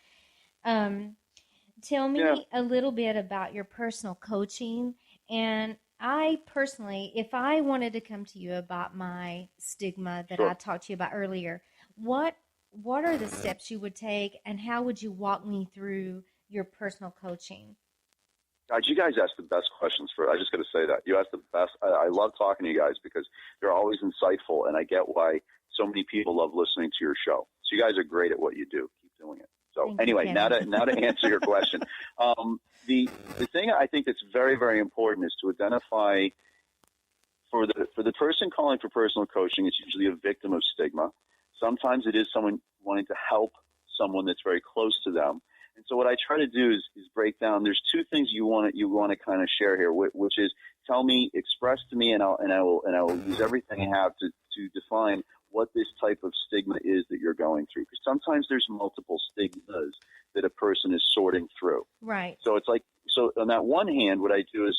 Tell me a little bit about your personal coaching. And I personally, if I wanted to come to you about my stigma that I talked to you about earlier, what are the steps you would take, and how would you walk me through your personal coaching? God, you guys ask the best questions I just got to say that. You ask the best. I love talking to you guys because they're always insightful, and I get why so many people love listening to your show. So you guys are great at what you do. Keep doing it. So anyway, now to answer your question. The thing I think that's very, very important is to identify for the person calling for personal coaching, it's usually a victim of stigma. Sometimes it is someone wanting to help someone that's very close to them. And so what I try to do is break down. There's two things you want to kind of share here, which is tell me, express to me, and I will use everything I have to define what this type of stigma is that you're going through. Because sometimes there's multiple stigmas that a person is sorting through. Right. So it's like, so on that one hand, what I do is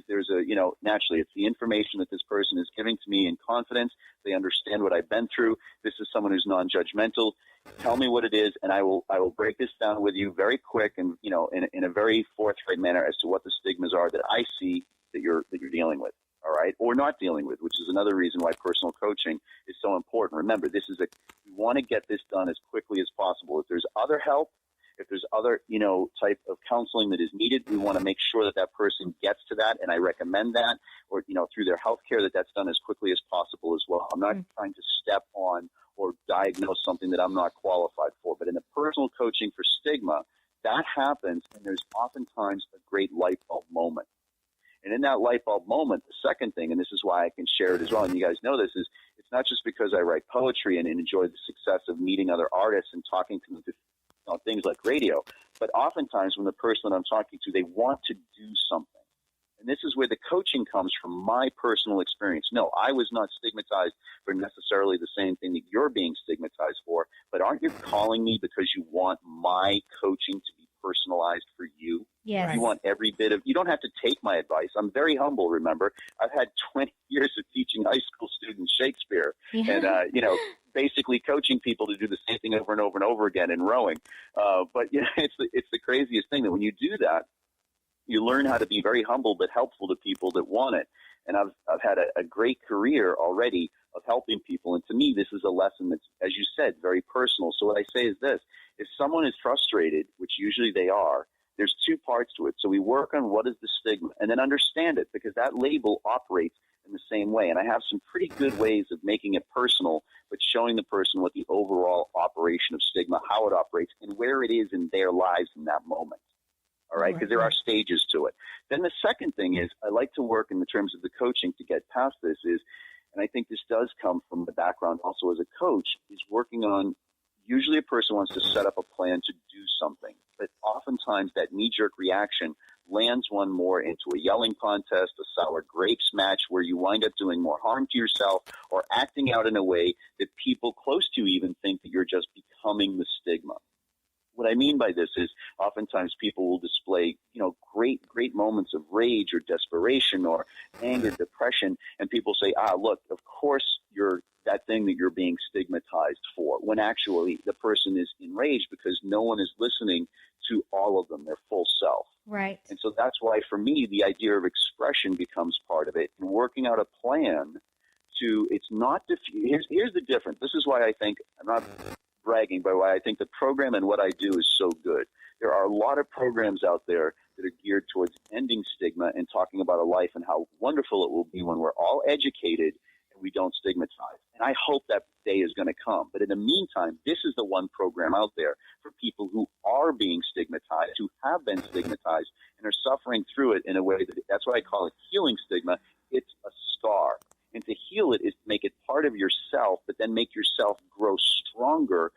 there's a, naturally it's the information that this person is giving to me in confidence. They understand what I've been through. This is someone who's non-judgmental. Tell me what it is, and I will break this down with you very quick and, in a very forthright manner as to what the stigmas are that I see that you're dealing with. All right, or not dealing with, which is another reason why personal coaching is so important. Remember, we want to get this done as quickly as possible. If there's other help, if there's other, type of counseling that is needed, we want to make sure that person gets to that, and I recommend that, or, through their health care, that's done as quickly as possible as well. I'm not trying to step on or diagnose something that I'm not qualified for, but in the personal coaching for stigma, that happens, and there's oftentimes a great light bulb moment. And in that light bulb moment, the second thing, and this is why I can share it as well, and you guys know this, is it's not just because I write poetry and enjoy the success of meeting other artists and talking to them on things like radio, but oftentimes when the person that I'm talking to, they want to do something. And this is where the coaching comes from my personal experience. No, I was not stigmatized for necessarily the same thing that you're being stigmatized for, but aren't you calling me because you want my coaching to be personalized for you? Yes. You want every bit of, you don't have to take my advice. I'm very humble, remember. I've had 20 years of teaching high school students Shakespeare and, basically coaching people to do the same thing over and over and over again in rowing. But it's the craziest thing that when you do that, you learn how to be very humble but helpful to people that want it. And I've had a great career already of helping people. And to me, this is a lesson that's, as you said, very personal. So what I say is this: if someone is frustrated, which usually they are, there's two parts to it. So we work on what is the stigma and then understand it, because that label operates in the same way. And I have some pretty good ways of making it personal, but showing the person what the overall operation of stigma, how it operates, and where it is in their lives in that moment. All right, because there are stages to it. Then the second thing is I like to work in the terms of the coaching to get past this is, and I think this does come from the background also as a coach, is working on, usually a person wants to set up a plan to do something, but oftentimes that knee-jerk reaction lands one more into a yelling contest, a sour grapes match, where you wind up doing more harm to yourself or acting out in a way that people close to you even think that you're just becoming the stigma. What I mean by this is oftentimes people will display, great moments of rage or desperation or anger, depression, and people say, look, of course you're that thing that you're being stigmatized for, when actually the person is enraged because no one is listening to all of them, their full self. Right. And so that's why, for me, the idea of expression becomes part of it, and working out a plan to, it's not, here's the difference. This is why I think, I'm not bragging, but why I think the program and what I do is so good. There are a lot of programs out there that are geared towards ending stigma and talking about a life and how wonderful it will be when we're all educated and we don't stigmatize. And I hope that day is going to come. But in the meantime, this is the one program out there for people who are being stigmatized, who have been stigmatized, and are suffering through it in a way that's why I call it healing stigma. It's a scar. And to heal it is to make it part of yourself, but then make yourself grow stronger,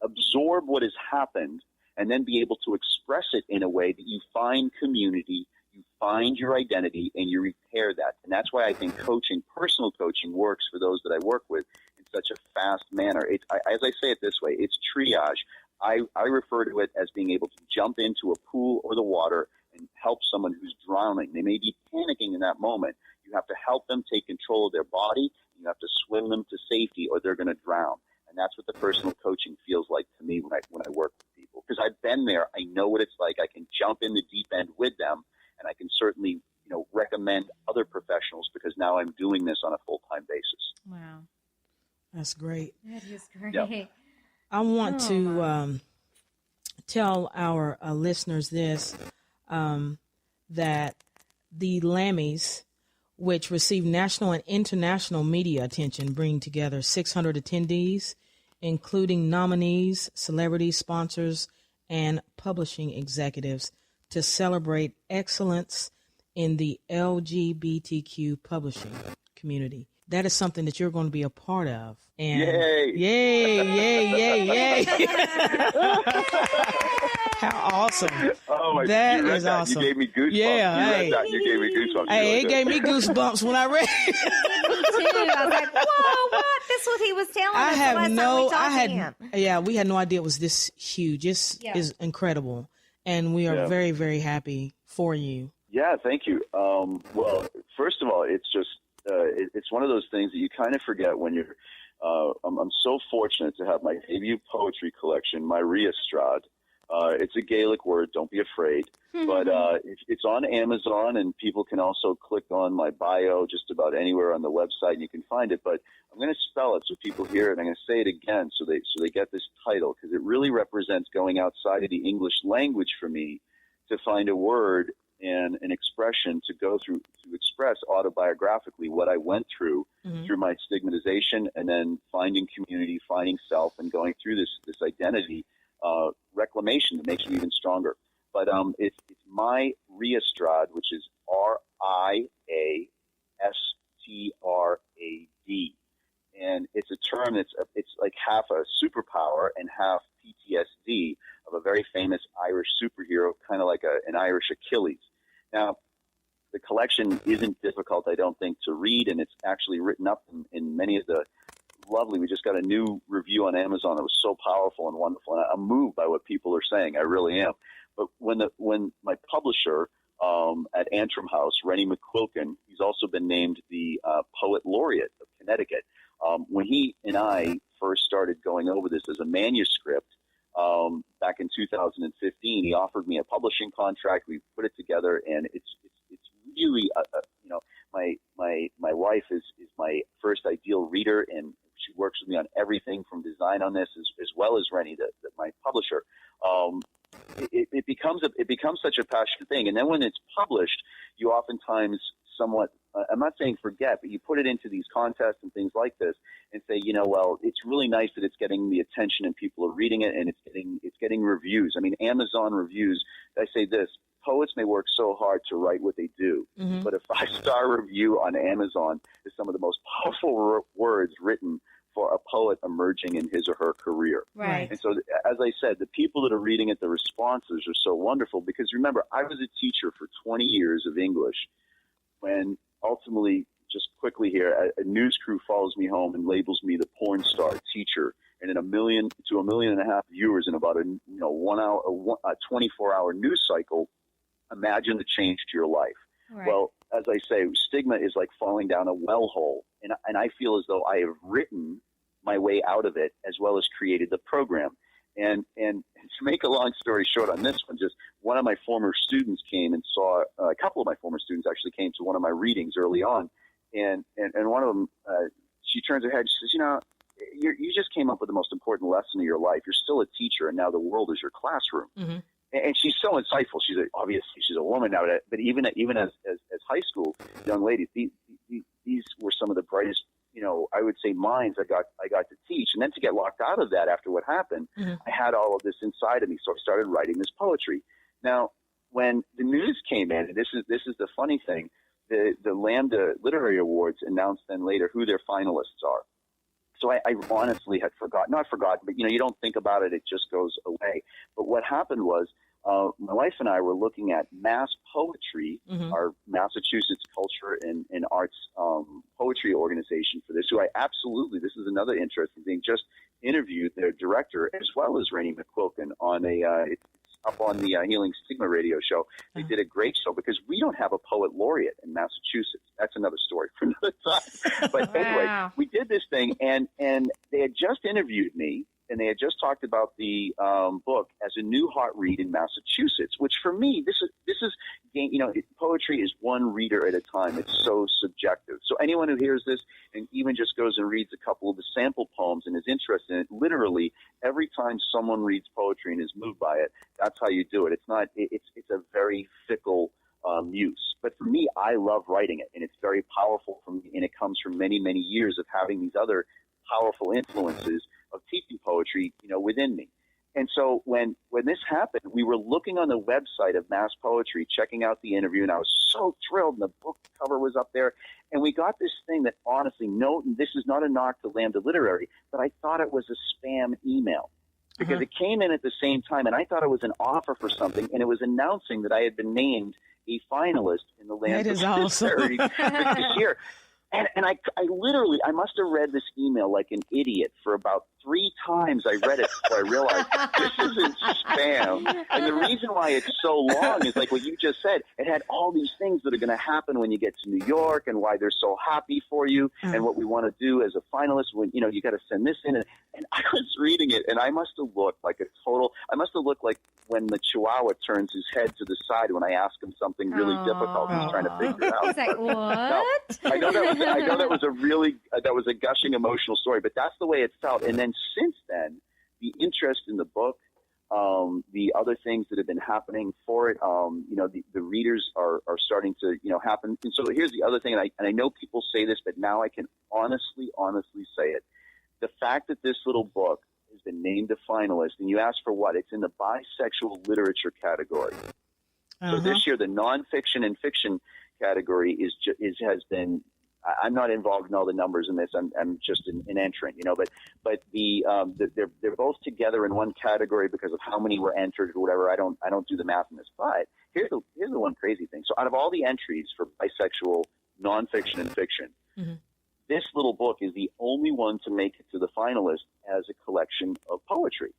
absorb what has happened, and then be able to express it in a way that you find community, you find your identity, and you repair that. And that's why I think coaching, personal coaching, works for those that I work with in such a fast manner. As I say it this way, it's triage. I refer to it as being able to jump into a pool or the water and help someone who's drowning. They may be panicking in that moment. You have to help them take control of their body. You have to swim them to safety, or they're going to drown. And that's what the personal coaching feels like to me when I work with people, because I've been there. I know what it's like. I can jump in the deep end with them, and I can certainly recommend other professionals, because now I'm doing this on a full-time basis. Wow, that's great. That is great. Yep. I want to tell our listeners this, that the Lammys, which receive national and international media attention, bring together 600 attendees, including nominees, celebrities, sponsors, and publishing executives, to celebrate excellence in the LGBTQ publishing community. That is something that you're going to be a part of. And yay. How awesome. Oh, my, that you read is that. awesome. You gave me goosebumps. Yeah, you read that. You gave me goosebumps. Hey, it gave me goosebumps when I read it. Me too. I was like, whoa, what? This is what he was telling us the last time we talked to him. Yeah, we had no idea it was this huge. This is incredible. And we are very, very happy for you. Yeah, thank you. Well, first of all, it's just, it's one of those things that you kind of forget when you're, I'm so fortunate to have my debut poetry collection, my Riestrad. It's a Gaelic word, don't be afraid. But it's on Amazon, and people can also click on my bio just about anywhere on the website, and you can find it. But I'm going to spell it so people hear it, and I'm going to say it again so they get this title, because it really represents going outside of the English language for me to find a word and an expression to go through to express autobiographically what I went through through my stigmatization, and then finding community, finding self, and going through this identity reclamation that makes me even stronger. But it's my Riestrad, which is RIASTRAD, and it's a term that's it's like half a superpower and half PTSD of a very famous Irish superhero, kind of like an Irish Achilles. Now, the collection isn't difficult, I don't think, to read, and it's actually written up in many of the lovely. We just got a new review on Amazon that was so powerful and wonderful, and I'm moved by what people are saying. I really am. But when my publisher at Antrim House, Rennie McQuilkin, he's also been named the Poet Laureate of Connecticut. When he and I first started going over this as a manuscript back in 2015, he offered me a publishing contract. We put it together, and it's really my wife is my first ideal reader, and she works with me on everything from design on this, as well as Rennie, my publisher. It becomes such a passionate thing, and then when it's published, you oftentimes somewhat, I'm not saying forget, but you put it into these contests and things like this, and say, well, it's really nice that it's getting the attention and people are reading it, and it's getting reviews. I mean, Amazon reviews. I say this: poets may work so hard to write what they do, but a 5-star review on Amazon is some of the most powerful words written for a poet emerging in his or her career. Right. And so, as I said, the people that are reading it, the responses are so wonderful, because remember, I was a teacher for 20 years of English, when ultimately, just quickly here, a news crew follows me home and labels me the porn star teacher, and in 1 million to 1.5 million viewers in about a 24-hour news cycle. Imagine the change to your life. Right. Well, as I say, stigma is like falling down a well hole, and I feel as though I have written my way out of it, as well as created the program. And to make a long story short on this one, just one of my former students came and saw, a couple of my former students actually came to one of my readings early on, and one of them, she turns her head, she says, you just came up with the most important lesson of your life. You're still a teacher, and now the world is your classroom. Mm-hmm. And she's so insightful. Obviously she's a woman now, but even as high school young ladies, these were some of the brightest, I would say, minds I got to teach. And then to get locked out of that after what happened, I had all of this inside of me, so I started writing this poetry. Now, when the news came in, and this is the funny thing, the Lambda Literary Awards announced then later who their finalists are. So I honestly had forgotten. Not forgotten, but you don't think about it; it just goes away. But what happened was, my wife and I were looking at Mass Poetry, our Massachusetts Culture and Arts Poetry organization for this. This is another interesting thing. Just interviewed their director, as well as Rennie McQuilkin, on it's up on the Healing Stigma radio show. They did a great show, because we don't have a poet laureate in Massachusetts. That's another story for another time. But anyway, we did this thing, and they had just interviewed me, and they had just talked about the book as a new hot read in Massachusetts, which for me, this is poetry is one reader at a time. It's so subjective. So anyone who hears this and even just goes and reads a couple of the sample poems and is interested in it, literally every time someone reads poetry and is moved by it, that's how you do it. It's a very fickle muse. But for me, I love writing it, and it's very powerful for me, and it comes from many, many years of having these other powerful influences of teaching poetry, within me. And so when this happened, we were looking on the website of Mass Poetry, checking out the interview, and I was so thrilled. And the book cover was up there. And we got this thing that, honestly, this is not a knock to Lambda Literary, but I thought it was a spam email because it came in at the same time, and I thought it was an offer for something, and it was announcing that I had been named a finalist in the Lambda Literary this year. And I literally, I must have read this email like an idiot for about 3 times. I read it before I realized this isn't spam. And the reason why it's so long is like what you just said. It had all these things that are going to happen when you get to New York and why they're so happy for you and what we want to do as a finalist when, you know, you got to send this in. And I was reading it and I must have looked like I must have looked like when the Chihuahua turns his head to the side when I ask him something really difficult. He's trying to figure it out. He's like, what? Now, I know that was a really that was a gushing emotional story, but that's the way it felt. And then since then, the interest in the book, the other things that have been happening for it, you know, the readers are starting to, you know, happen. And so here's the other thing, and I know people say this, but now I can honestly say it. The fact that this little book has been named a finalist, and you asked for what? It's in the bisexual literature category. So this year, the nonfiction and fiction category has been. I'm not involved in all the numbers in this. I'm just an entrant, you know. But they're both together in one category because of how many were entered or whatever. I don't do the math in this. But here's the one crazy thing. So out of all the entries for bisexual, nonfiction, and fiction, this little book is the only one to make it to the finalist as a collection of poetry.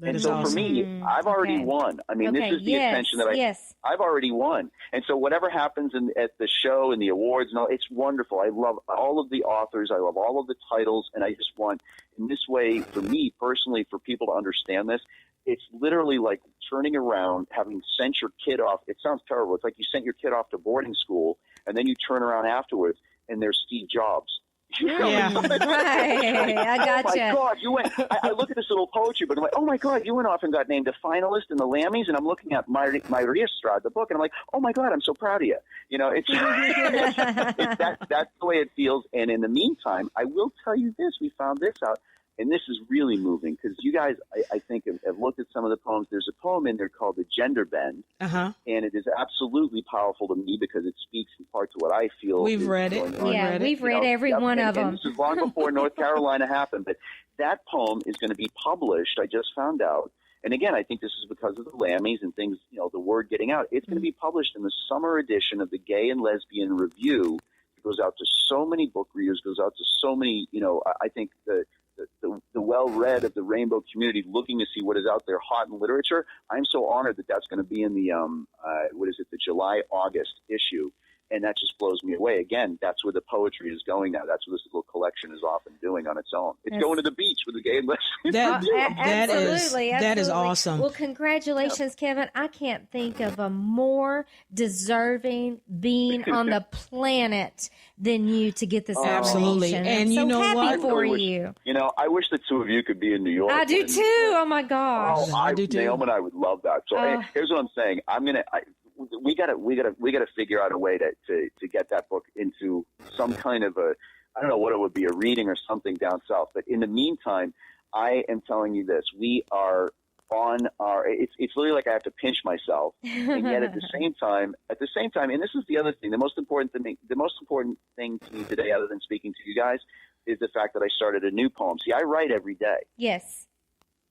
And so for me, I've already won. I mean, this is the attention that I've already won. And so whatever happens at the show and the awards and all, it's wonderful. I love all of the authors. I love all of the titles. And I just want, in this way, for me personally, for people to understand this, it's literally like turning around, having sent your kid off. It sounds terrible. It's like you sent your kid off to boarding school and then you turn around afterwards and there's Steve Jobs. Yeah, right. I gotcha. Oh my God, you went. I look at this little poetry book. I'm like, oh my God, you went off and got named a finalist in the Lammys, and I'm looking at Maria Strad, the book, and I'm like, oh my God, I'm so proud of you. You know, it's that's the way it feels. And in the meantime, I will tell you this: we found this out, and this is really moving because you guys, I think, have looked at some of the poems. There's a poem in there called "The Gender Bend," and it is absolutely powerful to me because it speaks in part to what I feel. We've read it. Yeah, we've read every one of them. And this is long before North Carolina happened, but that poem is going to be published. I just found out. And again, I think this is because of the Lammys and things, you know, the word getting out. It's going to be published in the summer edition of the Gay and Lesbian Review. It goes out to so many book readers, goes out to so many, you know, I think the well-read of the rainbow community looking to see what is out there hot in literature. I'm so honored that that's going to be in the, the July-August issue. And that just blows me away. Again, that's where the poetry is going now. That's what this little collection is often doing on its own. It's going to the beach with the gay and lesbian. That is awesome. Well, congratulations, Kevin. I can't think of a more deserving being on the planet than you to get this absolutely. nomination. And I'm you know happy what? for you. You know, I wish the two of you could be in New York. I do too. Oh my gosh. Oh, I do too. Naomi and I would love that. So here's what I'm saying. We gotta figure out a way to get that book into some kind of I don't know what it would be, a reading or something down south. But in the meantime, I am telling you this: we are on our. It's literally like I have to pinch myself, and yet at the same time, and this is the other thing. The most important thing to me today, other than speaking to you guys, is the fact that I started a new poem. See, I write every day. Yes.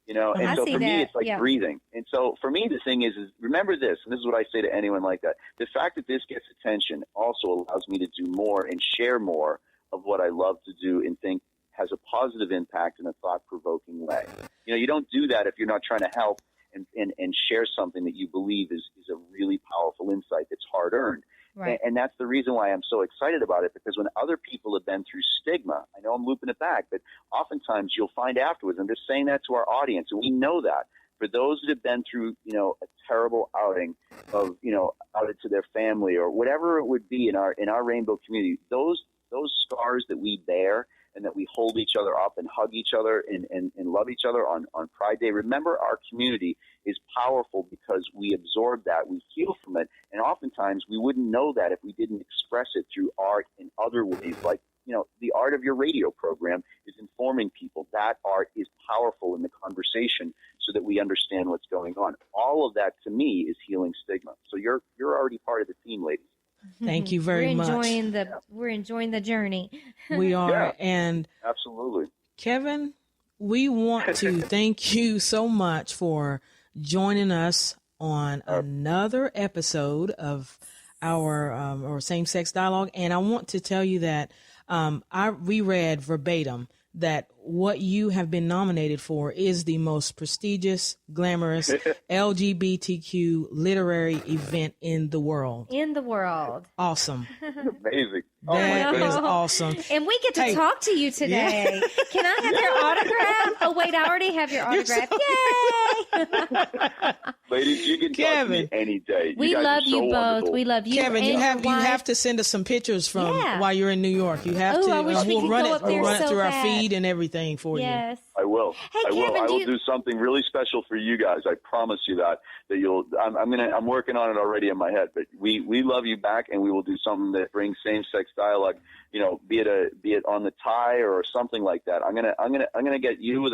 You know, and so for me, it's like breathing. And so for me, the thing is remember this, and this is what I say to anyone like that. The fact that this gets attention also allows me to do more and share more of what I love to do and think has a positive impact in a thought-provoking way. You know, you don't do that if you're not trying to help and share something that you believe is a really powerful insight that's hard-earned. Right. And that's the reason why I'm so excited about it, because when other people have been through stigma, I know I'm looping it back, but oftentimes you'll find afterwards, I'm just saying that to our audience, and we know that. For those that have been through, you know, a terrible outing of, you know, outed to their family or whatever it would be in our rainbow community, those scars that we bear and that we hold each other up and hug each other and love each other on Pride Day. Remember, our community is powerful because we absorb that, we heal from it, and oftentimes we wouldn't know that if we didn't express it through art in other ways, like, you know, the art of your radio program is informing people. That art is powerful in the conversation. so that we understand what's going on. All of that, to me, is healing stigma. So you're already part of the team, ladies. Thank you very much. We're enjoying the journey. We are. Yeah, and absolutely. Kevin, we want to thank you so much for joining us on another episode of our same-sex dialogue. And I want to tell you that we read verbatim that what you have been nominated for is the most prestigious, glamorous LGBTQ literary event in the world. Awesome. Amazing. That is awesome. And we get to talk to you today. Yeah. Can I have your autograph? Oh, wait, I already have your autograph. Yay! Ladies, you can talk to me any day. We love you both. Wonderful. We love you. Kevin, you have to send us some pictures from while you're in New York. You have to. We'll run it through our feed and everything for you. I will. Hey, Kevin, I will do something really special for you guys. I promise you that you'll. I'm working on it already in my head. But we love you back, and we will do something that brings same-sex dialogue. You know, be it on the tie or something like that. I'm gonna get you with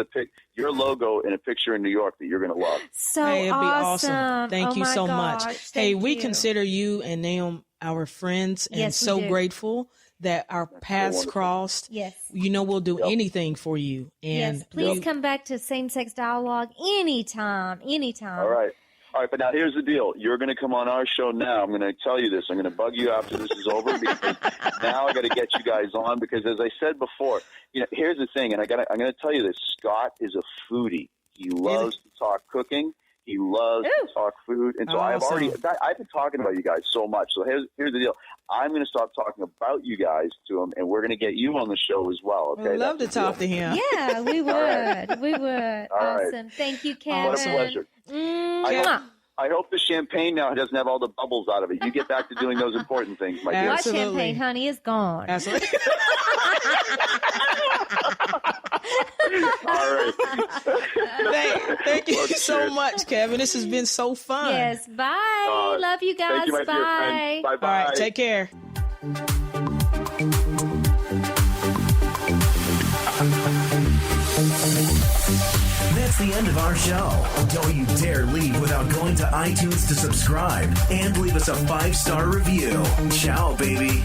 your logo in a picture in New York that you're gonna love. It'd be awesome. Thank you so much. Hey, we consider you and Naomi our friends, and so grateful that our paths crossed. Yes. You know, we'll do anything for you. And yes, please come back to Same-Sex Dialogue anytime. All right, but now here's the deal. You're going to come on our show now. I'm going to tell you this. I'm going to bug you after this is over because now I got to get you guys on because, as I said before, here's the thing, and I'm going to tell you this. Scott is a foodie. He loves to talk cooking. He loves to talk food. And so I've been talking about you guys so much. So here's the deal. I'm going to stop talking about you guys to him, and we're going to get you on the show as well. Okay? We'd love to talk to him. Yeah, we would. Right. We would. Awesome. Thank you, Kevin. What a pleasure. I hope the champagne now doesn't have all the bubbles out of it. You get back to doing those important things, my dear. My champagne, honey, is gone. Absolutely. All right. Thank you so much, Kevin. This has been so fun. Yes. Bye. Love you guys. Thank you, my bye. Bye. Bye. All right. Take care. That's the end of our show. Don't you dare leave without going to iTunes to subscribe and leave us a 5-star review. Ciao, baby.